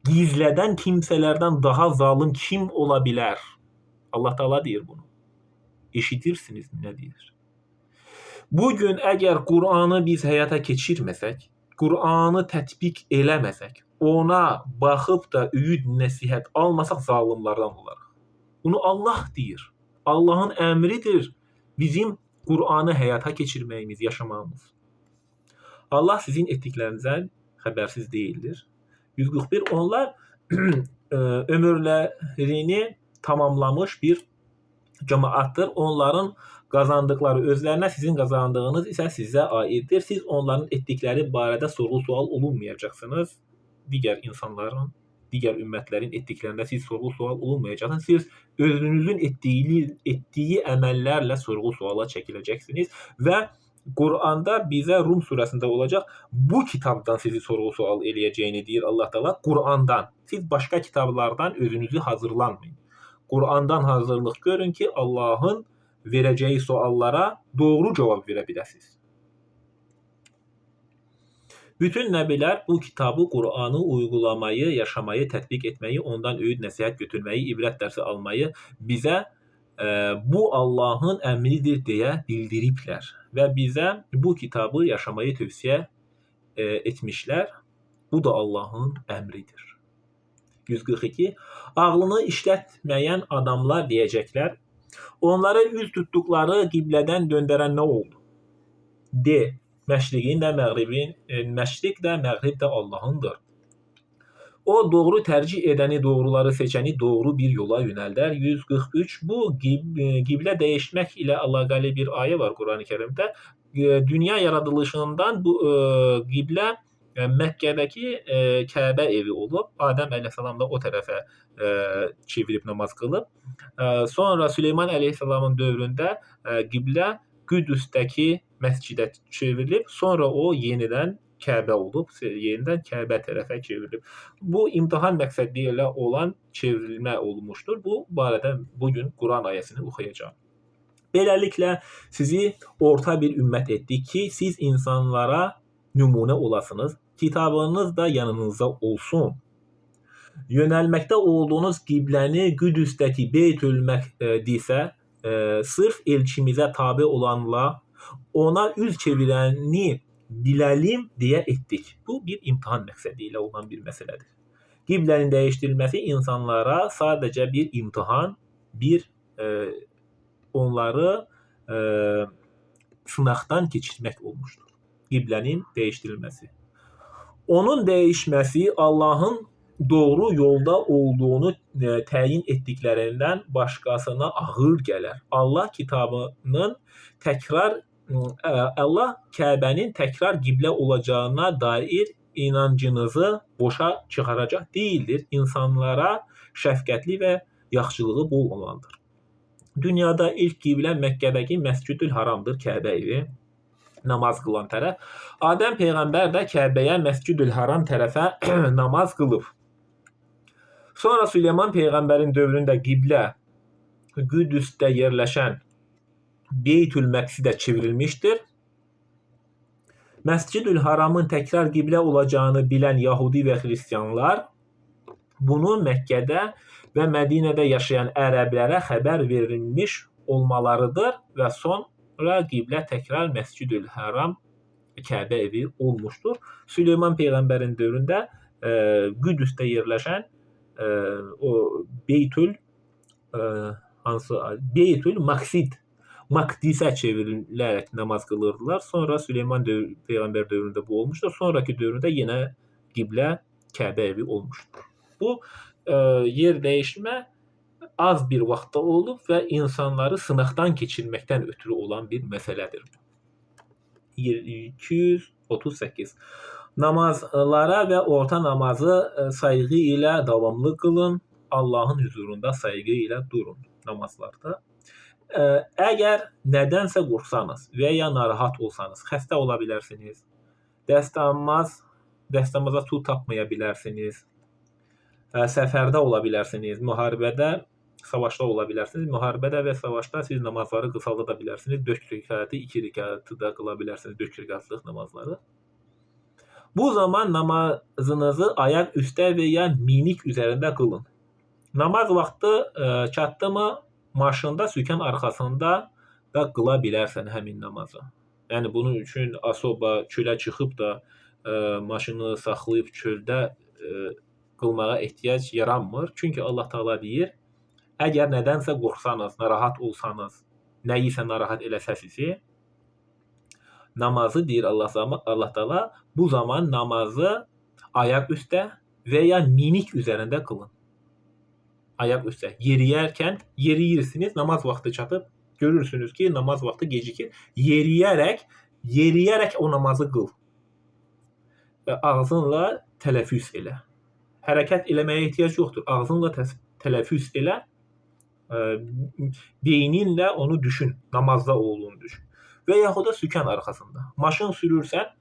gizlədən kimsələrdən daha zalim kim ola bilər? Allah Taala deyir bunu. Eşidirsiniz nə deyir? Bugün əgər Quranı biz həyata keçirməsək, Quranı tətbiq eləməsək, ona baxıb da öyüd nəsihət almasaq zalimlardan olarıq. Bunu Allah deyir. Allahın əmridir bizim Quranı həyata keçirməyimiz, yaşamağımız. Allah sizin etdiklərinizdən xəbərsiz deyildir. 141 onlar ömürlərini tamamlamış bir cəmaatdır. Onların qazandıqları özlərinə, sizin qazandığınız isə sizə aiddir. Siz onların etdikləri barədə sorğu-sual olunmayacaqsınız. Digər insanların, digər ümmətlərin etdiklərində siz sorğu-sual olunmayacaqsınız. Siz özünüzün etdiyi əməllərlə sorğu-suala çəkiləcəksiniz və Quranda bizə Rum surəsində olacaq, bu kitabdan sizi sorğu-sual eləyəcəyini deyir Allah Taala. Qurandan. Siz başqa kitablardan özünüzü hazırlanmayın. Qurandan hazırlıq görün ki, Allahın verəcəyi suallara doğru cavab verə biləsiniz. Bütün nəbilər bu kitabı, Quranı uygulamayı, yaşamayı, tətbiq etməyi, ondan öyüd nəsihət götürməyi, ibrət dərsi almayı bizə bu Allahın əmridir deyə bildiriblər və bizə bu kitabı yaşamayı tövsiyə etmişlər. Bu da Allahın əmridir. 142. Ağlını işlətməyən adamlar deyəcəklər, onlara üz tutduqları qiblədən döndərən nə oldu? De, məşriq də məğrib də Allahındır. O doğru tercih edəni, doğruları seçəni doğru bir yola yönəldər. 143. Bu qiblə dəyişmək ilə əlaqəli bir ayə var Qurani-Kərimdə. Dünya yaradılışından bu qiblə Məkkədəki Kəbə evi olub. Adəm əleyhissalam da o tərəfə çevirib namaz qılıb. Sonra Süleyman əleyhissalamın dövründə qiblə Qüddüsdəki məscidə çevrilib. Sonra o yenidən Kəbə olub, yenidən Kəbə tərəfə çevrilib. Bu imtahan məqsədi ilə olan çevrilmə olmuşdur. Bu barədə bugün Quran ayəsini oxuyacağam. Beləliklə sizi orta bir ümmət etdik ki, siz insanlara nümunə olasınız. Kitabınız da yanınızda olsun. Yönəlməkdə olduğunuz qibləni Qüddüsdəki Beytül Məqdisə sırf elçimizə tabe olanla ona üz çevirəni biləlim deyə etdik. Bu bir imtahan məqsədi ilə olan bir məsələdir. Qiblənin dəyişdirilməsi insanlara sadəcə bir imtahan, onları sınaqdan keçirmək olmuşdur. Qiblənin dəyişdirilməsi. Onun dəyişməsi Allahın doğru yolda olduğunu təyin etdiklərindən başqasına ağır gələr. Allah Kəbənin təkrar qiblə olacağına dair inancınızı boşa çıxaracaq deyildir. İnsanlara şəfqətli və yaxşılığı bol olandır. Dünyada ilk qiblə Məkkədəki Məscidül Haramdır, Kəbə evi, namaz qılan tərəf. Adəm Peyğəmbər də Kəbəyə Məscidül Haram tərəfə namaz qılıb. Sonra Süleyman Peyğəmbərin dövründə qiblə Qüddüsdə yerləşən Beytül Məqsidə çevrilmişdir. Məscidül Haramın təkrar qiblə olacağını bilən Yahudi və Xristianlar bunu Məkkədə və Mədinədə yaşayan ərəblərə xəbər verilmiş olmalarıdır və sonra qiblə təkrar Məscidül Haram Kəbə evi olmuşdur. Süleyman Peyğəmbərin dövründə Qüddüsdə yerləşən o Beytül Maqdisə çevrilərək namaz qılırdılar. Sonra Süleyman Peyğəmbər dövründə bu olmuşdur. Sonraki dövrdə yenə qiblə Kəbə evi olmuşdur. Bu yer dəyişmə az bir vaxtda olub və insanları sınaqdan keçirməkdən ötürü olan bir məsələdir. 238. Namazlara və orta namazı sayğı ilə davamlı qılın. Allahın huzurunda sayğı ilə durun namazlarda. Əgər nədənsə qorxsanız və ya narahat olsanız, xəstə ola bilərsiniz, dəstəmaza su tapmaya bilərsiniz, səfərdə ola bilərsiniz, müharibədə, savaşda ola bilərsiniz. Müharibədə və savaşda siz namazları qısalda da bilərsiniz. 4 rəkatı, 2 rəkatı da qıla bilərsiniz, 4 rəkatlıq namazları. Bu zaman namazınızı ayaq üstə və ya minik üzərində qılın. Namaz vaxtı çatdı mı, maşında sükan arxasında da qıla bilərsən həmin namazı. Yəni bunun üçün asoba çölə çıxıb da maşını saxlayıb çöldə qılmağa ehtiyac yaranmır. Çünki Allah Taala deyir, əgər nədənsə qorxsanız, narahat olsanız, nəyisə narahat eləsə sizi, namazı deyir Allah Taala, bu zaman namazı ayaq üstə və ya minik üzərində qılın. Ayaq üstə. Yeriyərkən yeriyirsiniz, namaz vaxtı çatıb, görürsünüz ki, namaz vaxtı gecikir. Yeriyərək o namazı qıl. Və ağzınla tələffüz elə. Hərəkət eləməyə ehtiyac yoxdur. Ağzınla tələffüz elə. Beyninlə onu düşün, namazda olduğunu düşün. Və yaxud da sükan arxasında. Maşın sürürsən,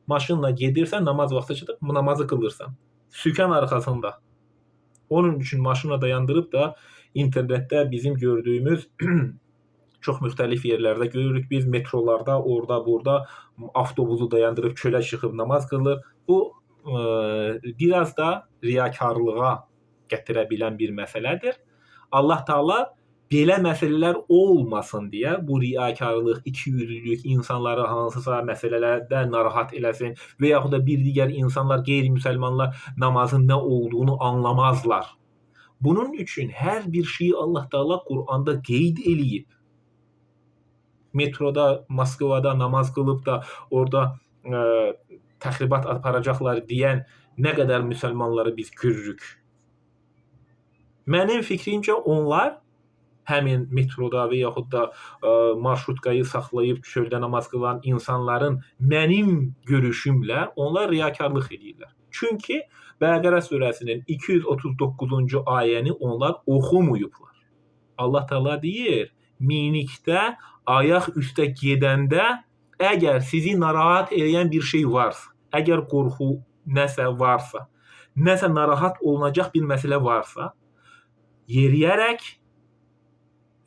maşınla gedirsən, namaz vaxtı çatıb, namazı qılırsan. Sükan arxasında. Onun üçün maşına dayandırıb da internetdə bizim gördüyümüz çox müxtəlif yerlərdə görürük. Biz metrolarda, orada, burada avtobusu dayandırıb çölə çıxıb namaz qılır. Bu biraz da riyakarlığa gətirə bilən bir məsələdir. Allah Taala belə məsələlər olmasın deyə bu riyakarlıq, ikiyüzlülük insanları hansısa məsələlərdə narahat eləsin və yaxud da bir digər insanlar, qeyri-müsəlmanlar namazın nə olduğunu anlamazlar. Bunun üçün hər bir şeyi Allah Taala Quranda qeyd eləyib. Metroda, Moskvada namaz qılıb da orada təxribat aparacaqlar deyən nə qədər müsəlmanları biz görürük. Mənim fikrimcə onlar həmin metroda və yaxud da marşrutkayı saxlayıb çöldə namaz qılan insanların mənim görüşümlə onlar riyakarlıq edirlər. Çünki Bəqərə surəsinin 239-cu ayəni onlar oxumayıblar. Allah Teala deyir, minikdə ayaq üstə gedəndə əgər sizi narahat edən bir şey varsa, əgər qorxu nəsə varsa, nəsə narahat olunacaq bir məsələ varsa, yeriyərək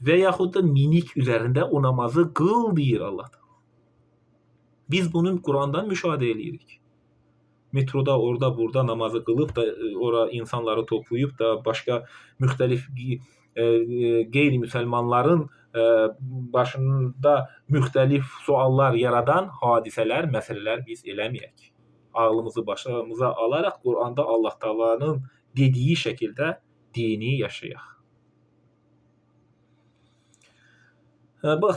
və yaxud da minik üzərində o namazı qıl deyir Allah. Biz bunu Qurandan müşahidə edirik. Metroda, orada, burada namazı qılıb da ora insanları toplayıb da başqa müxtəlif qeyri-müsəlmanların başında müxtəlif suallar yaradan hadisələr, məsələlər biz eləməyək. Ağlımızı başımıza alaraq Quranda Allah Taala'nın dediyi şəkildə dini yaşayaq.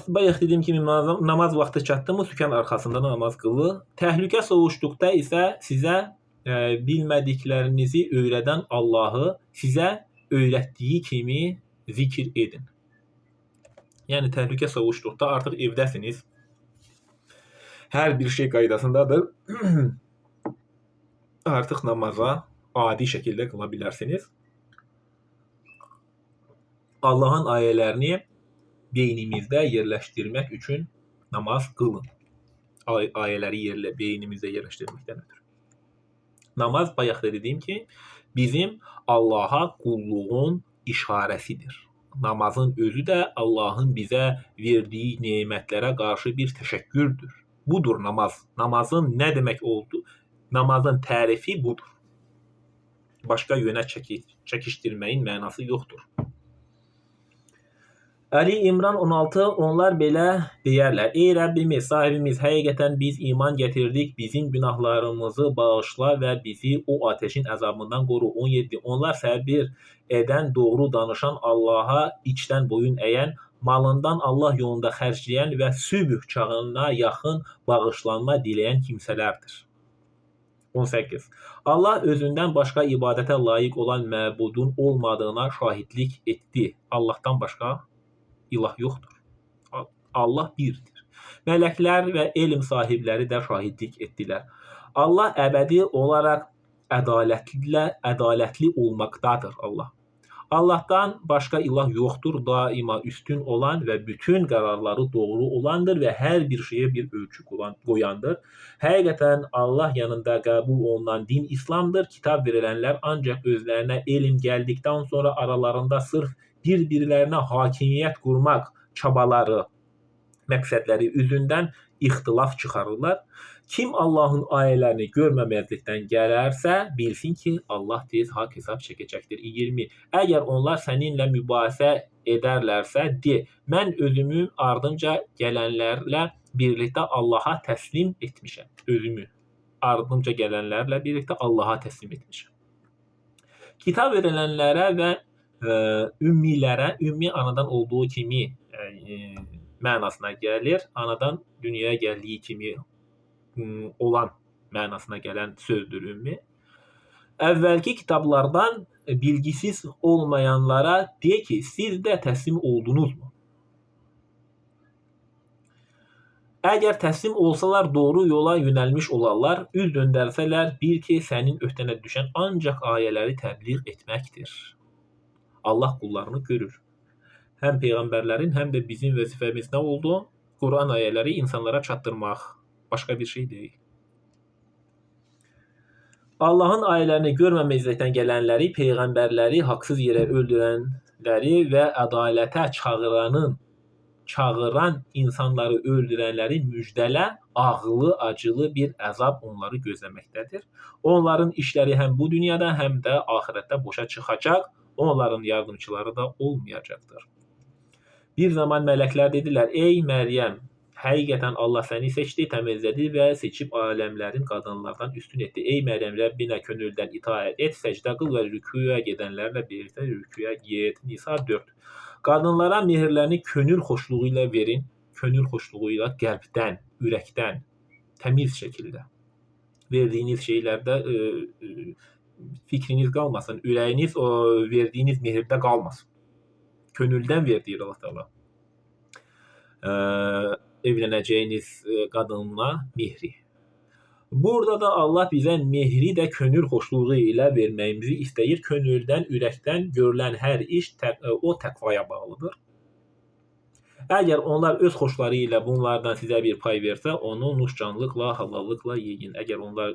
Bayaq dediyim kimi namaz vaxtı çatdı mı sükan arxasında namaz qılı. Təhlükə soğuşduqda isə sizə bilmədiklərinizi öyrədən Allahı sizə öyrətdiyi kimi zikr edin. Yəni təhlükə soğuşduqda artıq evdəsiniz. Hər bir şey qaydasındadır. Artıq namaza adi şəkildə qıla bilərsiniz. Allahın ayələrini beynimizdə yerləşdirmək üçün namaz qılın. Ayələri beynimizdə yerləşdirməkdən ötürü. Namaz bayaq da dediyim ki, bizim Allaha qulluğun işarəsidir. Namazın özü də Allahın bizə verdiyi nemətlərə qarşı bir təşəkkürdür. Budur namaz. Namazın nə demək oldu? Namazın tərifi budur. Başqa yönə çəkişdirməyin mənası yoxdur. Ali İmran 16 onlar belə deyərlər. Ey Rəbbimiz, sahibimiz, həqiqətən biz iman gətirdik, bizim günahlarımızı bağışla və bizi o ateşin əzabından qoru. 17. Onlar səbir edən, doğru danışan, Allaha içdən boyun əyən, malından Allah yolunda xərcləyən və sübh çağına yaxın bağışlanma diləyən kimsələrdir. 18. Allah özündən başqa ibadətə layiq olan məbudun olmadığına şahidlik etdi. Allahdan başqa ilah yoxdur. Allah birdir. Mələklər və elm sahibləri də şahidlik etdilər. Allah əbədi olaraq ədalətli olmaqdadır Allah. Allahdan başqa ilah yoxdur, daima üstün olan və bütün qərarları doğru olandır və hər bir şeyə bir ölçü qoyandır. Həqiqətən Allah yanında qəbul olunan din İslamdır. Kitab verilənlər ancaq özlərinə elm gəldikdən sonra aralarında sırf bir-birlərinə hakimiyyət qurmaq çabaları, məqsədləri üzündən ixtilaf çıxarırlar. Kim Allahın ayələrini görməməzlikdən gələrsə, bilsin ki, Allah tez haqq hesab çəkəcəkdir. 20. Əgər onlar səninlə mübahisə edərlərsə, de, mən özümü ardınca gələnlərlə birlikdə Allaha təslim etmişəm. Özümü ardınca gələnlərlə birlikdə Allaha təslim etmişəm. Kitab verilənlərə və ümmilərə, ümmi anadan olduğu kimi mənasına gəlir. Anadan dünyaya gəldiyi kimi olan mənasına gələn sözdür ümmi. Əvvəlki kitablardan bilgisiz olmayanlara de ki, siz də təslim oldunuzmu? Əgər təslim olsalar doğru yola yönəlmiş olarlar, üz döndərsələr, bil ki, sənin öhdənə düşən ancaq ayələri təbliğ etməkdir. Allah qullarını görür. Həm peyğəmbərlərin, həm də bizim vəzifəmiz nə oldu? Quran ayələri insanlara çatdırmaq. Başqa bir şey deyil. Allahın ayələrini görməməkdən gələnləri, peyğəmbərləri haqsız yerə öldürənləri və ədalətə çağıran insanları öldürənləri müjdələ, ağlı, acılı bir əzab onları gözləməkdədir. Onların işləri həm bu dünyada, həm də axirətdə boşa çıxacaq. Onların yardımçıları da olmayacaqdır. Bir zaman mələklər dedilər, ey Məryəm, həqiqətən Allah səni seçdi, təmizlədi və seçib aləmlərin qadınlardan üstün etdi. Ey Məryəm, Rəbbinə könüldən itaət et, səcdə qıl və rüküyə gedənlərlə birlikdə rüküyə get. Nisa 4. Qadınlara mehirlərini könül xoşluğu ilə verin, könül xoşluğu ilə qəlbdən, ürəkdən, təmiz şəkildə. verdiyiniz şeylərdə fikriniz qalmasın, ürəyiniz o verdiyiniz mehirdə qalmasın. Könüldən ver deyir Allah Teala. Evlənəcəyiniz qadınla mehri. Burada da Allah bizə mehri də könül xoşluğu ilə verməyimizi istəyir. Könüldən, ürəkdən görülən hər iş o təqvaya bağlıdır. Əgər onlar öz xoşları ilə bunlardan sizə bir pay versə, onu nuşcanlıqla, halallıqla yeyin. Əgər onlar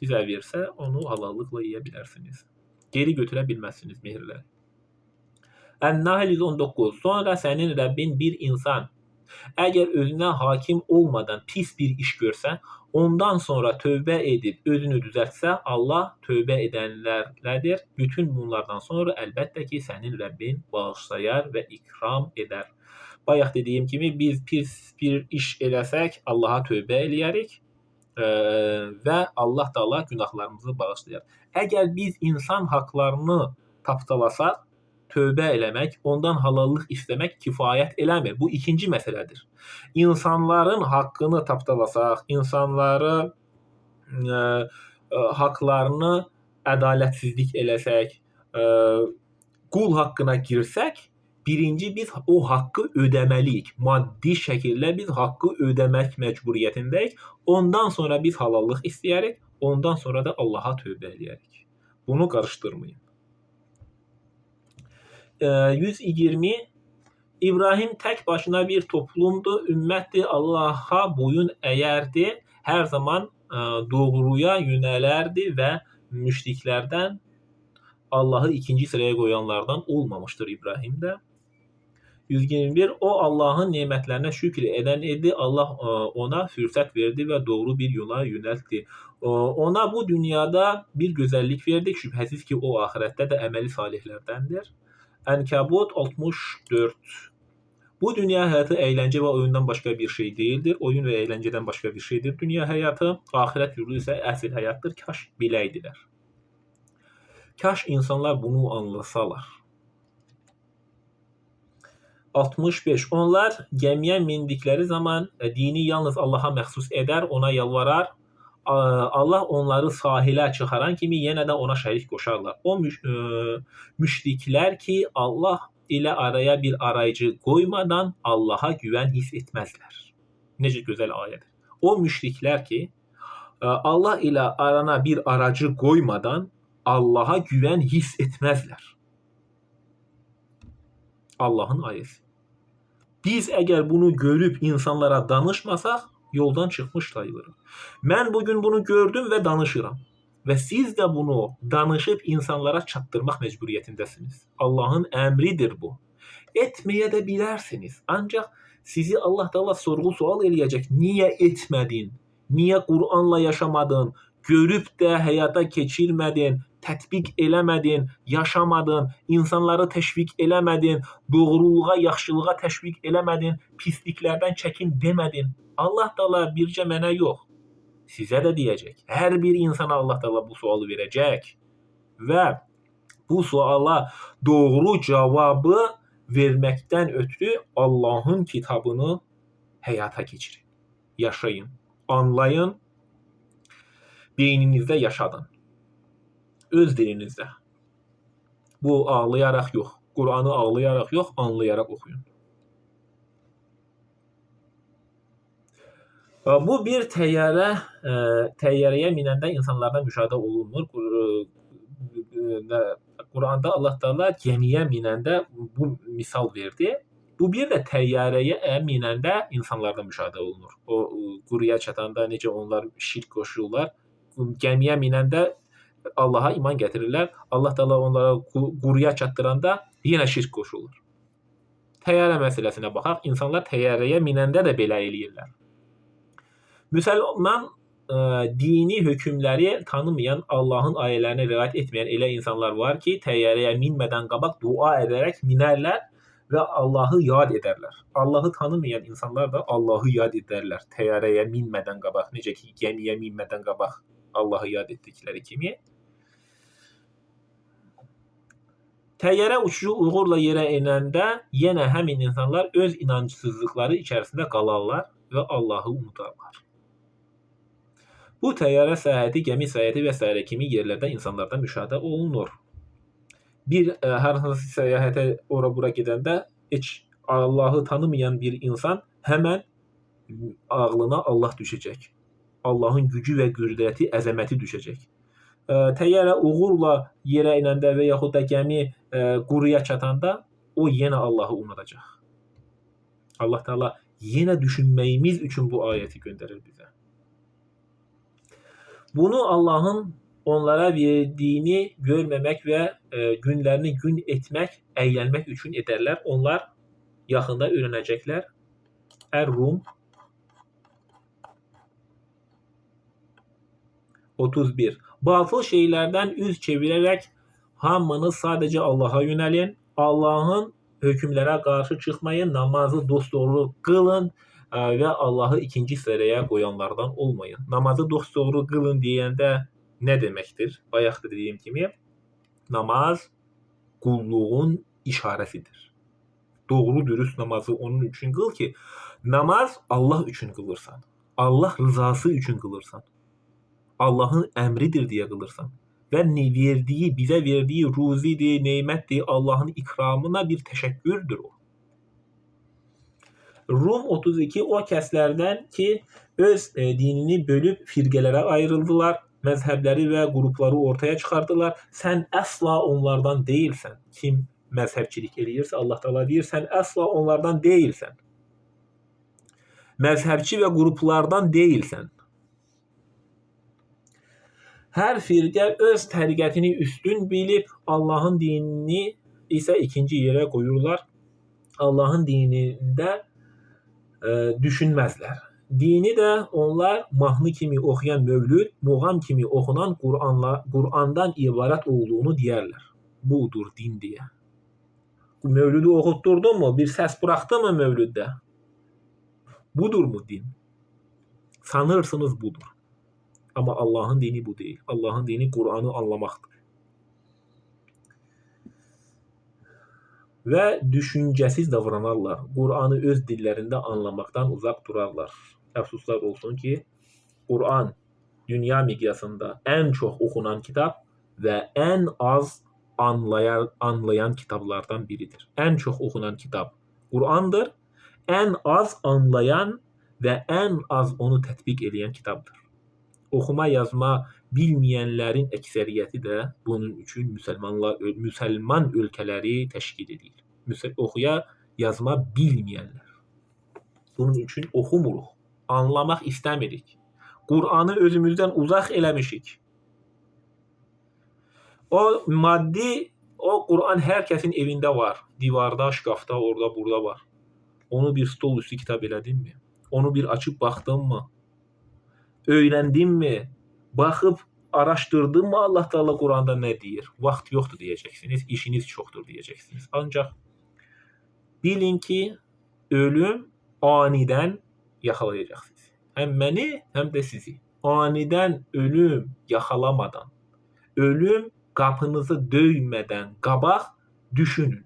sizə versə, onu halallıqla yeyə bilərsiniz. Geri götürə bilməzsiniz mehirləri. Ən-Nahl 119. Sonra sənin Rəbbin bir insan əgər özünə hakim olmadan pis bir iş görsə, ondan sonra tövbə edib özünü düzəltsə, Allah tövbə edənlərlədir. Bütün bunlardan sonra əlbəttə ki, sənin Rəbbin bağışlayar və ikram edər. Bayaq dediyim kimi biz pis bir iş eləsək, Allaha tövbə eləyərik və Allah Taala günahlarımızı bağışlayar. Əgər biz insan haqlarını tapdalasaq, tövbə eləmək, ondan halallıq istəmək kifayət eləmir. Bu ikinci məsələdir. İnsanların haqqını tapdalasaq, insanların haqlarını ədalətsizlik eləsək, qul haqqına girsək, birinci biz o haqqı ödəməliyik. Maddi şəkildə biz haqqı ödəmək məcburiyyətindəyik. Ondan sonra biz halallıq istəyərik, ondan sonra da Allaha tövbə eləyərik. Bunu qarışdırmayın. 120. İbrahim tək başına bir toplumdur, ümmətdir, Allaha boyun əyərdi, hər zaman doğruya yönələrdi və müşriklərdən Allahı ikinci sıraya qoyanlardan olmamışdır İbrahim də. 121. O Allahın nemətlərinə şükür edən idi. Allah ona fürsət verdi və doğru bir yola yönəltdi. Ona bu dünyada bir gözəllik verdik. Şübhəsiz ki, o axirətdə də əməli salihlərdəndir. Ənkabut 64. Bu dünya həyatı əyləncə və oyundan başqa bir şey deyildir. Oyun və əyləncədən başqa bir şeydir. Dünya həyatı, axirət yurdu isə əsl həyatdır. Kaş biləydilər. Kaş insanlar bunu anlasalar. 65. Onlar gəmiyə mindikləri zaman dini yalnız Allaha məxsus edər, ona yalvarar. Allah onları sahilə çıxaran kimi yenə də ona şərik qoşarlar. O müşriklər ki, Allah ilə araya bir arayıcı qoymadan Allaha güvən hiss etməzlər. Necə gözəl ayədir. O müşriklər ki, Allah ilə arana bir aracı qoymadan Allaha güvən hiss etməzlər. Allahın ayəsi. Biz əgər bunu görüb insanlara danışmasaq, yoldan çıxmış sayılırıq. Mən bugün bunu gördüm və danışıram. Və siz də bunu danışıb insanlara çatdırmaq məcburiyyətindəsiniz. Allahın əmridir bu. Etməyə də bilərsiniz. Ancaq sizi Allah Taala sorğu-sual eləyəcək. Niyə etmədin? Niyə Qur'anla yaşamadın? Görüb də həyata keçirmədin, tətbiq eləmədin, yaşamadın, insanları təşviq eləmədin, doğruluğa, yaxşılığa təşviq eləmədin, pisliklərdən çəkin demədin. Allah Taala bircə mənə yox, sizə də deyəcək. Hər bir insana Allah Taala bu sualı verəcək və bu suala doğru cavabı verməkdən ötürü Allahın kitabını həyata keçirin. Yaşayın, anlayın, beyninizdə yaşadın. Öz dilinizdə. Bu ağlayaraq yox, Qur'anı ağlayaraq yox, anlayaraq oxuyun. Bu bir təyyarəyə minəndə insanlardan müşahidə olunmur. Qur'anda Allah Taala gəmiyə minəndə bu misal verdi. Bu bir də təyyarəyə minəndə insanlardan müşahidə olunur. O quruya çatanda necə onlar şirk qoşurlar. Gəmiyə minəndə Allaha iman gətirirlər. Allah Taala onlara quruya çatdıranda yenə şirk qoşurlar. Təyyarə məsələsinə baxaq. İnsanlar təyyarəyə minəndə də belə eləyirlər. Müsəlman dini hökmləri tanımayan, Allahın ayələrinə riayət etməyən elə insanlar var ki, təyyarəyə minmədən qabaq dua edərək minərlər və Allahı yad edərlər. Allahı tanımayan insanlar da Allahı yad edərlər təyyarəyə minmədən qabaq. Necə ki, gəmiyə minmədən qabaq Allahı yad etdikləri kimi. Təyyarə uçuşu uğurla yerə enəndə yenə həmin insanlar öz inancsızlıqları içərisində qalarlar və Allahı unudarlar. Bu təyyarə səyahəti, gəmi səyahəti və s. kimi yerlərdə insanlarda müşahidə olunur. Bir hər hansı səyahətə ora-bura gedəndə heç Allahı tanımayan bir insan həmən ağlına Allah düşəcək. Allahın gücü və qüdrəti, əzəməti düşəcək. Təyyarə uğurla yerə enəndə və yaxud da gəmi quruya çatanda o yenə Allahı unudacaq. Allah Teala yenə düşünməyimiz üçün bu ayəti göndərir bizə. Bunu Allahın onlara verdiyini görməmək və günlərini gün etmək, əylənmək üçün edərlər. Onlar yaxında öyrənəcəklər. Ər-Rum 31. Batıl şeylərdən üz çevirərək hamınız sadəcə Allaha yönəlin. Allahın hökmlərə qarşı çıxmayın, namazı dosdoğru qılın və Allahı ikinci sıraya qoyanlardan olmayın. Namazı dosdoğru qılın deyəndə nə deməkdir? Bayaq da dediyim kimi, namaz qulluğun işarəsidir. Doğru dürüst namazı onun üçün qıl ki, namaz Allah üçün qılırsan. Allah rızası üçün qılırsan. Allahın əmridir deyə qılırsan. Və bizə verdiyi ruzidir, neymətdir, Allahın ikramına bir təşəkkürdür o. Rum 32 o kəslərdən ki, öz dinini bölüb firqələrə ayrıldılar, məzhəbləri və qrupları ortaya çıxardılar. Sən əsla onlardan deyilsən. Kim məzhəbçilik eləyirsə, Allah Teala deyir, sən əsla onlardan deyilsən. Məzhəbçi və qruplardan deyilsən. Hər firqə öz təriqətini üstün bilib, Allahın dinini isə ikinci yerə qoyurlar. Allahın dinində düşünməzlər. Dini də onlar mahnı kimi oxuyan mövlüd, muğam kimi oxunan Qur'andan ibarət olduğunu deyərlər. Budur din deyə. Mövlüdü oxutdurdun mu? Bir səs buraxdı mı mövlüddə? Budurmu din? Sanırsınız budur. Amma Allahın dini bu deyil. Allahın dini Qur'anı anlamaqdır. Və düşüncəsiz davranarlar. Qur'anı öz dillərində anlamaqdan uzaq durarlar. Əfsuslar olsun ki, Qur'an dünya miqyasında ən çox oxunan kitab və ən az anlayan kitablardan biridir. Ən çox oxunan kitab Qur'andır, ən az anlayan və ən az onu tətbiq edən kitabdır. Oxuma yazma bilməyənlərin əksəriyyəti də bunun üçün müsəlman ölkələri təşkil edir. Oxuya yazma bilməyənlər. Bunun üçün oxumuruq, anlamaq istəmirik. Qur'anı özümüzdən uzaq eləmişik. O Qur'an hər kəsin evində var. Divarda, şkafda, orada, burada var. Onu bir stol üstü kitab elədinmi? Onu bir açıb baxdınmı? Öyrəndinmi? Baxıb araşdırdınmı Allah Teala Qur'anda nə deyir? Vaxt yoxdur deyəcəksiniz, işiniz çoxdur deyəcəksiniz. Ancaq bilin ki, ölüm anidən yaxalayacaqsınız. Həm məni, həm də sizi. Anidən ölüm yaxalamadan, ölüm qapınızı döymədən qabaq düşünün.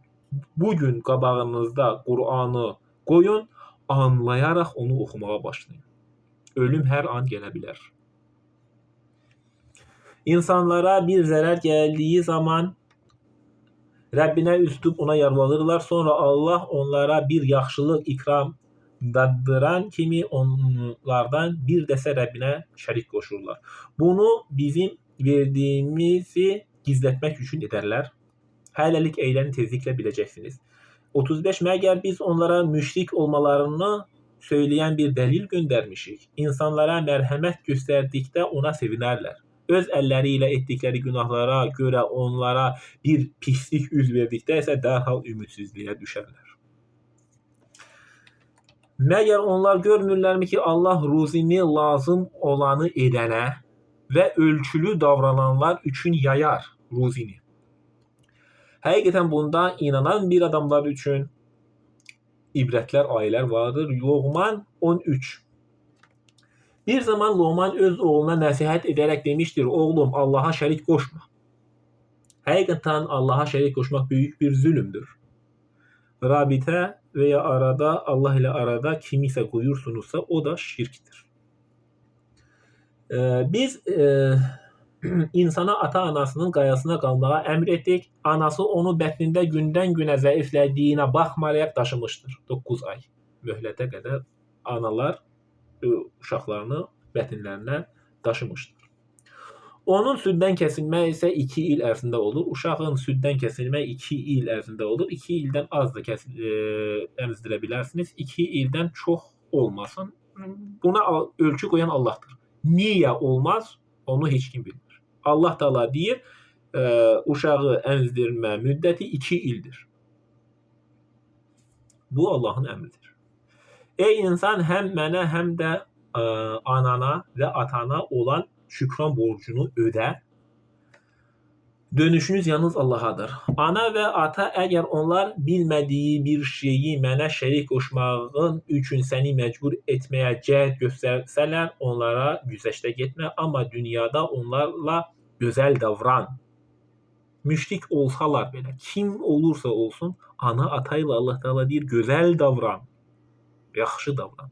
Bugün qabağınızda Qur'anı qoyun, anlayaraq onu oxumağa başlayın. Ölüm hər an gələ bilər. İnsanlara bir zərər gəldiyi zaman Rəbbinə üz tutub ona yalvarırlar. Sonra Allah onlara bir yaxşılıq ikram daddıran kimi onlardan bir dəsə Rəbbinə şərik qoşurlar. Bunu bizim verdiyimizi gizlətmək üçün edərlər. Hələlik eyləni tezliklə biləcəksiniz. 35 məgər biz onlara müşrik olmalarını söyləyən bir dəlil göndərmişik. İnsanlara mərhəmət göstərdikdə ona sevinərlər. Öz əlləri ilə etdikləri günahlara görə onlara bir pislik üz verdikdə isə dərhal ümidsizliyə düşərlər. Məgər onlar görmürlərmi ki, Allah ruzini lazım olanı edənə və ölçülü davrananlar üçün yayar ruzini. Həqiqətən bunda inanan bir adamlar üçün ibrətlər, ayələr vardır. Loğman 13. Bir zaman Loğman öz oğluna nəsihət edərək demişdir, oğlum Allaha şərik qoşma. Həqiqətən Allaha şərik qoşmaq böyük bir zülmdür. Rabitə və ya Allah ilə arada kimisə qoyursunuzsa o da şirkdir. Biz insana ata-anasının qayğısına qalmağa əmr etdik. Anası onu bətnində gündən-günə zəiflədiyinə baxmayaraq daşımışdır. 9 ay möhlətə qədər analar uşaqlarını bətnlərinə daşımışdır. Onun süddən kəsilmək isə 2 il ərzində olur. Uşağın süddən kəsilmək 2 il ərzində olur. 2 ildən az da əmizdirə bilərsiniz. 2 ildən çox olmasın. Buna ölçü qoyan Allahdır. Niyə olmaz? Onu heç kim bilmir. Allah Taala deyir, uşağı əmizdirmə müddəti 2 ildir. Bu Allahın əmridir. Ey insan, həm mənə, həm də anana və atana olan şükran borcunu ödə. Dönüşünüz yalnız Allahadır. Ana və ata əgər onlar bilmədiyi bir şeyi mənə şərik qoşmağın üçün səni məcbur etməyə cəhd göstərsələr, onlara güzəştə getmə, amma dünyada onlarla gözəl davran. Müşrik olsalar belə, kim olursa olsun, ana ata ilə Allah Taala deyir, gözəl davran, yaxşı davran.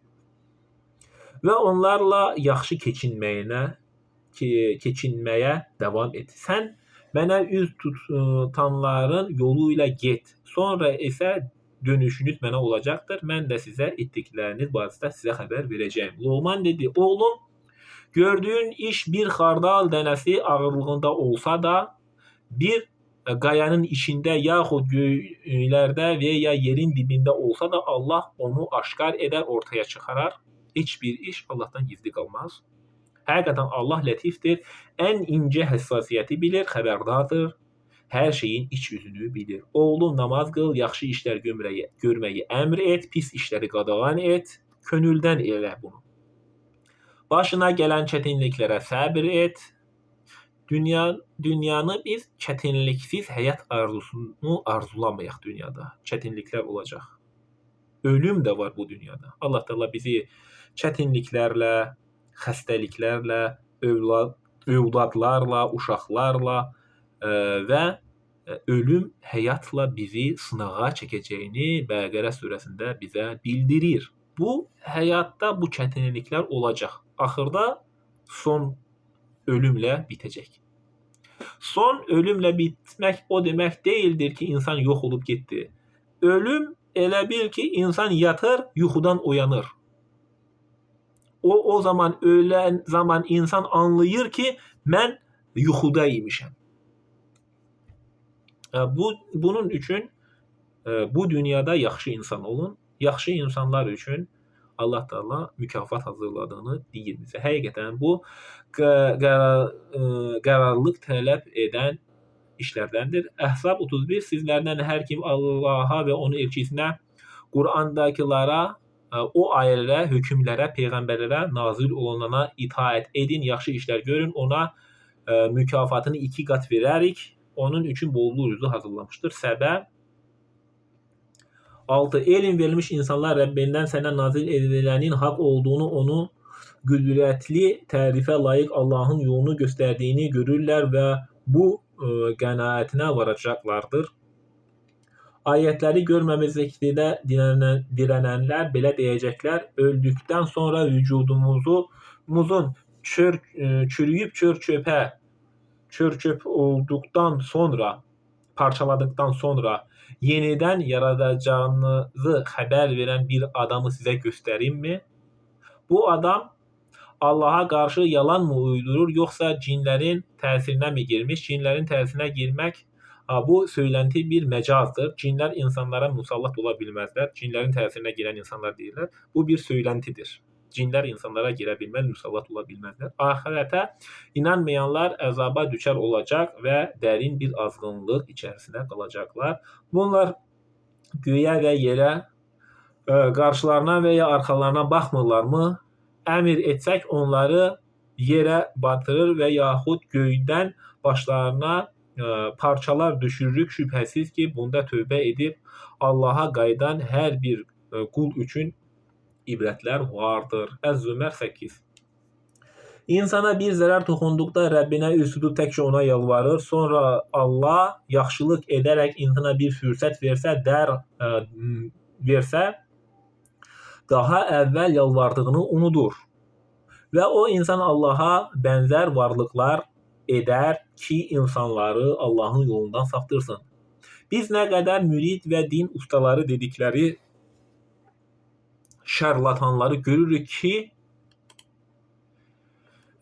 Və onlarla yaxşı keçinməyə davam et. Sən mənə üz tutanların yolu ilə get. Sonra isə dönüşünüz mənə olacaqdır. Mən də sizə etdikləriniz barəsində sizə xəbər verəcəyim. Loğman dedi, oğlum, gördüyün iş bir xardal dənəsi ağırlığında olsa da, bir qayanın içində yaxud göylərdə və ya yerin dibində olsa da Allah onu aşkar edər, ortaya çıxarar. Heç bir iş Allahdan gizli qalmaz. Həqiqətən Allah lətifdir, ən incə həssasiyyəti bilir, xəbərdardır, hər şeyin iç yüzünü bilir. Oğlum, namaz qıl, yaxşı işlər görməyi əmr et, pis işləri qadağan et, könüldən elə bunu. Başına gələn çətinliklərə səbr et. Dünyanı biz çətinliksiz həyat arzusunu arzulamayaq dünyada. Çətinliklər olacaq. Ölüm də var bu dünyada. Allah Taala bizi çətinliklərlə, xəstəliklərlə, övladlarla, uşaqlarla və ölüm həyatla bizi sınağa çəkəcəyini Bəqərə surəsində bizə bildirir. Bu həyatda bu çətinliklər olacaq. Axırda son ölümlə bitəcək. Son ölümlə bitmək o demək deyildir ki, insan yox olub getdi. Ölüm elə bil ki, insan yatır, yuxudan oyanır. O zaman ölən zaman insan anlayır ki, mən yuxuda imişəm. Bunun üçün bu dünyada yaxşı insan olun. Yaxşı insanlar üçün Allah Taala mükafat hazırladığını deyir bizə. Həqiqətən bu qərarlılıq tələb edən işlərdəndir. Əhzab 31 sizlərdən hər kim Allaha və onun elçisinə, Qurandakılara, o ayələrə, hökmlərə, peyğəmbərlərə nazil olunana itaət edin, yaxşı işlər görün, ona mükafatını 2 qat verərik. Onun üçün bolluq rüzü hazırlamışdır. Səbə 6. Elm verilmiş insanlar Rəbbindən sənə nazil edilənin haqq olduğunu, onu qüdrətli, tərifə layiq Allahın yolunu göstərdiyini görürlər və bu qənaətinə varacaqlardır. Ayətləri görməmizlikdə dirənənlər belə deyəcəklər, öldükdən sonra vücudumuzun çürüyüb çör-çöp olduqdan sonra, parçaladıqdan sonra yenidən yaradacağınızı xəbər verən bir adamı sizə göstərimmi? Bu adam Allaha qarşı yalan mı uydurur, yoxsa cinlərin təsirinə mi girmiş? Cinlərin təsirinə girmək, bu söylənti bir məcazdır. Cinlər insanlara musallat ola bilməzlər. Cinlərin təsirinə girən insanlar deyirlər. Bu bir söyləntidir. Cinlər insanlara girə bilməz, musallat ola bilməzlər. Axirətə inanmayanlar əzaba düçar olacaq və dərin bir azğınlıq içərisində qalacaqlar. Bunlar göyə və yerə, qarşılarına və ya arxalarına baxmırlarmı? Əmr etsək onları yerə batırır və yaxud göydən başlarına parçalar düşürürük. Şübhəsiz ki, bunda tövbə edib Allaha qayıdan hər bir qul üçün ibrətlər vardır. Əz-Zümər 8. İnsana bir zərər toxunduqda Rəbbinə üz tutub təkcə ona yalvarır. Sonra Allah yaxşılıq edərək insana bir fürsət versə, daha əvvəl yalvardığını unudur. Ve o insan Allah'a benzer varlıklar eder ki insanları Allah'ın yolundan saptırsın. Biz ne kadar mürid ve din ustaları dedikleri şarlatanları görürük ki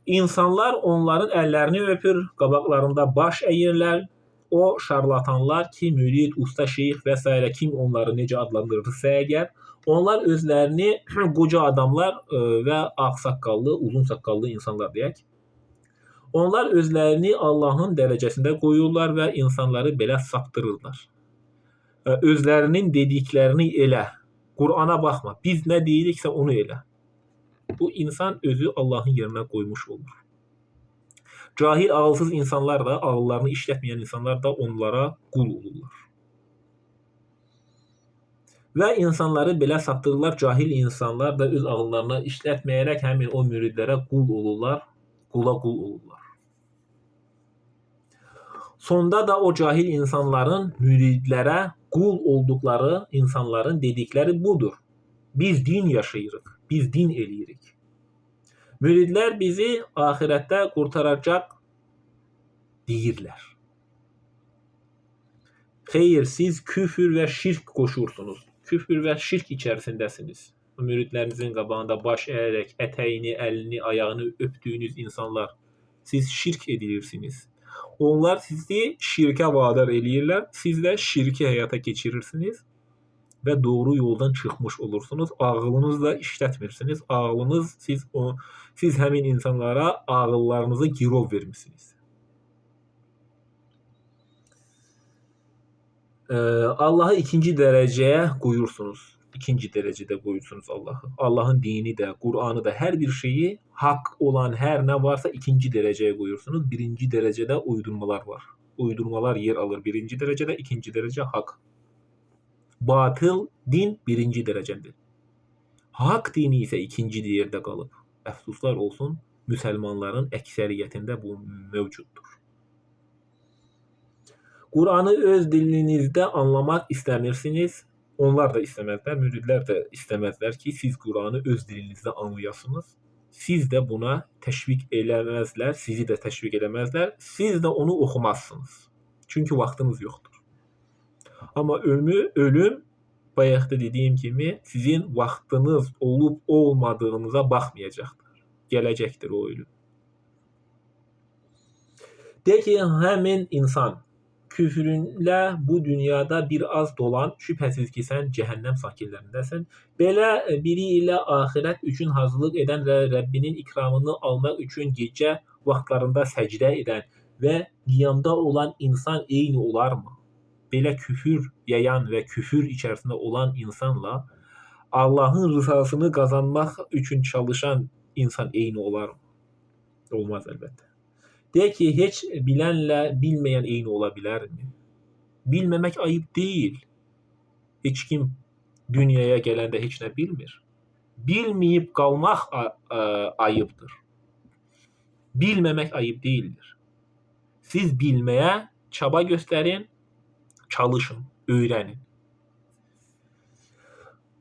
insanlar onların ellerini öpür, qabaqlarında baş əyirlər. O şarlatanlar ki, mürid, usta, şeyx və s. kim onları necə adlandırırsa əgər, onlar özlərini qoca adamlar və ağsaqqallı, uzun saqqallı insanlar deyək. Onlar özlərini Allahın dərəcəsində qoyurlar və insanları belə saptırırlar. Özlərinin dediklərini elə. Qur'ana baxma. Biz nə deyiriksə onu elə. Bu insan özü Allahın yerinə qoymuş olur. Cahil, ağılsız insanlar da, ağıllarını işlətməyən insanlar da onlara qul olurlar. Və insanları belə saptırırlar. Cahil insanlar da öz ağıllarını işlətməyərək həmin o müridlərə qul olurlar, qula qul olurlar. Sonda da o cahil insanların müridlərə qul olduqları insanların dedikləri budur. Biz din yaşayırıq, biz din eləyirik. Müridlər bizi ahirətdə qurtaracaq deyirlər. Xeyr, siz küfür və şirk qoşursunuz. Küfür və şirk içərisindəsiniz. Müridlərinizin qabağında baş əyərək ətəyini, əlini, ayağını öpdüyünüz insanlar, siz şirk edirsiniz. Onlar sizi şirkə vadar eləyirlər. Siz də şirki həyata keçirirsiniz və doğru yoldan çıxmış olursunuz. Ağlınızla işlətmirsiniz. Ağlınız, siz həmin insanlara ağıllarınızı girov vermişsiniz. Allah'ı ikinci dərəcəyə qoyursunuz. İkinci dərəcədə qoyursunuz Allah'ı. Allah'ın dini də, Qur'anı da, hər bir şeyi, haqq olan hər nə varsa ikinci dərəcəyə qoyursunuz. Birinci dərəcədə uydurmalar var. Uydurmalar yer alır birinci dərəcədə, ikinci dərəcə haqq. Batıl din birinci dərəcədir. Haqq dini isə ikinci yerdə qalıb. Əfsuslar olsun, müsəlmanların əksəriyyətində bu mövcuddur. Qur'anı öz dilinizdə anlamaq istəmirsiniz. Onlar da istəməzlər, müridlər də istəməzlər ki, siz Qur'anı öz dilinizdə anlayasınız. Siz də buna təşviq eləməzlər, sizi də təşviq eləməzlər. Siz də onu oxumazsınız. Çünki vaxtınız yoxdur. Amma ölüm, bayaq da dediyim kimi, sizin vaxtınız olub olmadığınıza baxmayacaqdır. Gələcəkdir o ölüm. De ki, həmin insan küfrünlə bu dünyada bir az dolan, şübhəsiz ki, sən cəhənnəm sakinlərindəsən. Belə biri ilə axirət üçün hazırlıq edən və Rəbbinin ikramını almaq üçün gecə vaxtlarında səcdə edən və qiyamda olan insan eyni olarmı? Belə küfür yayan və küfür içərisində olan insanla Allahın rızasını qazanmaq üçün çalışan insan eyni olarmı? Olmaz əlbəttə. De ki, heç bilənlə bilməyən eyni ola bilərmi? Bilməmək ayıb deyil. Heç kim dünyaya gələndə heç nə bilmir. Bilməyib qalmaq ayıbdır. Bilməmək ayıb deyildir. Siz bilməyə çaba göstərin, çalışın, öyrənin.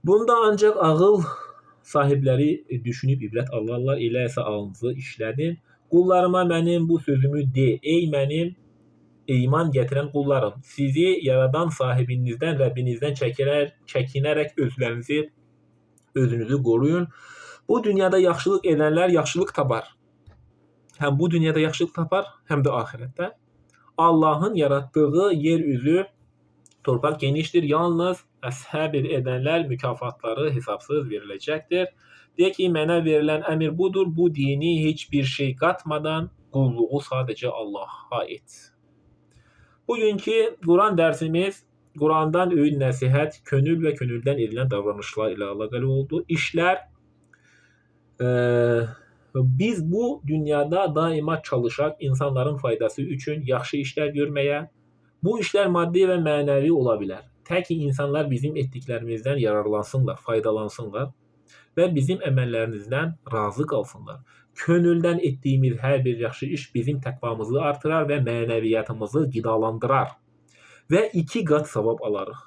Bunda ancaq ağıl sahibləri düşünüb ibrət alırlar, elə isə ağlınızı işlədin. Qullarıma mənim bu sözümü de, ey mənim iman gətirən qullarım. Sizi yaradan sahibinizdən, Rəbbinizdən çəkinərək özünüzü qoruyun. Bu dünyada yaxşılıq edənlər yaxşılıq tapar. Həm bu dünyada yaxşılıq tapar, həm də ahirətdə. Allahın yaratdığı yer üzü, torpaq genişdir. Yalnız səbr edənlər mükafatları hesabsız veriləcəkdir. De ki, mənə verilən əmr budur, bu dini heç bir şey qatmadan qulluğu sadəcə Allah'a et. Bugünkü Quran dərsimiz Qurandan öyün nəsihət, könül və könüldən edilən davranışlar ilə əlaqəli oldu. Biz bu dünyada daima çalışaq insanların faydası üçün yaxşı işlər görməyə. Bu işlər maddi və mənəvi ola bilər. Tək ki, insanlar bizim etdiklərimizdən yararlansınlar, faydalansınlar və bizim əməllərimizdən razı qalsınlar. Könüldən etdiyimiz hər bir yaxşı iş bizim təqvamızı artırar və mənəviyyatımızı qidalandırar. Və 2 qat savab alarıq.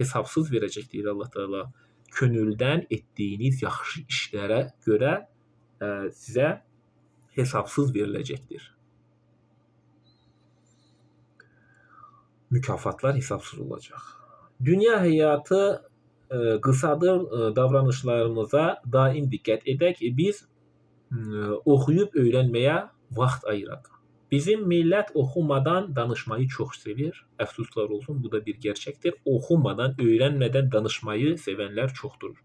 Hesabsız verəcək deyir Allah Teala. Könüldən etdiyiniz yaxşı işlərə görə sizə hesabsız veriləcəkdir. Mükafatlar hesabsız olacaq. Dünya həyatı qısadır, davranışlarımıza daim diqqət edək. Biz oxuyub öyrənməyə vaxt ayıraq. Bizim millət oxumadan danışmayı çox sevir. Əfsuslar olsun, bu da bir gerçəkdir. Oxumadan, öyrənmədən danışmayı sevənlər çoxdur.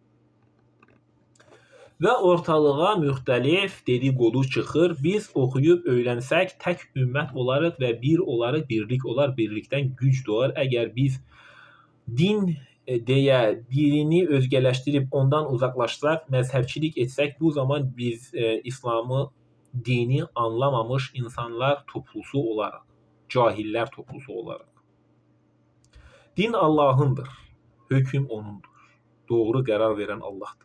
Və ortalığa müxtəlif dedikodu çıxır. Biz oxuyub öyrənsək tək ümmət olarıq və bir olarıq, birlik olar, birlikdən güc doğar. Əgər biz din deyə dilini özgələşdirib ondan uzaqlaşsaq, məzhəbçilik etsək, bu zaman biz İslamı, dini anlamamış insanlar toplusu olaraq, cahillər toplusu olaraq. Din Allahındır, hökm O'nundur. Doğru qərar verən Allahdır.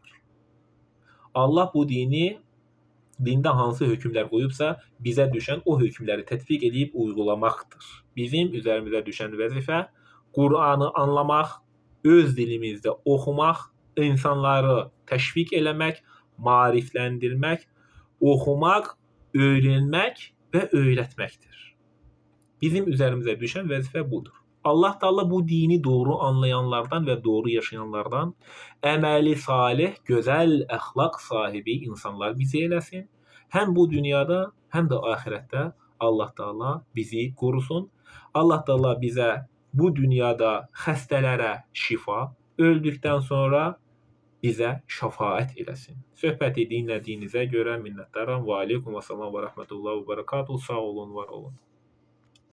Allah bu dində hansı hökmlər qoyubsa, bizə düşən o hökmləri tətbiq edib uygulamaqdır. Bizim üzərimizə düşən vəzifə Qur'anı anlamaq, öz dilimizdə oxumaq, insanları təşviq eləmək, maarifləndirmək, oxumaq, öyrənmək və öyrətməkdir. Bizim üzərimizə düşən vəzifə budur. Allah Taala bu dini doğru anlayanlardan və doğru yaşayanlardan, əməli salih, gözəl əxlaq sahibi insanlar bizi eləsin. Həm bu dünyada, həm də axirətdə Allah Taala bizi qorusun. Allah Taala bizə bu dünyada xəstələrə şifa, öldükdən sonra bizə şəfaət eləsin. Söhbəti dinlədiyinizə görə minnətdaram. Və aleykum əssalam və rəhmətullah və bərəkatuhu. Sağ olun, var olun.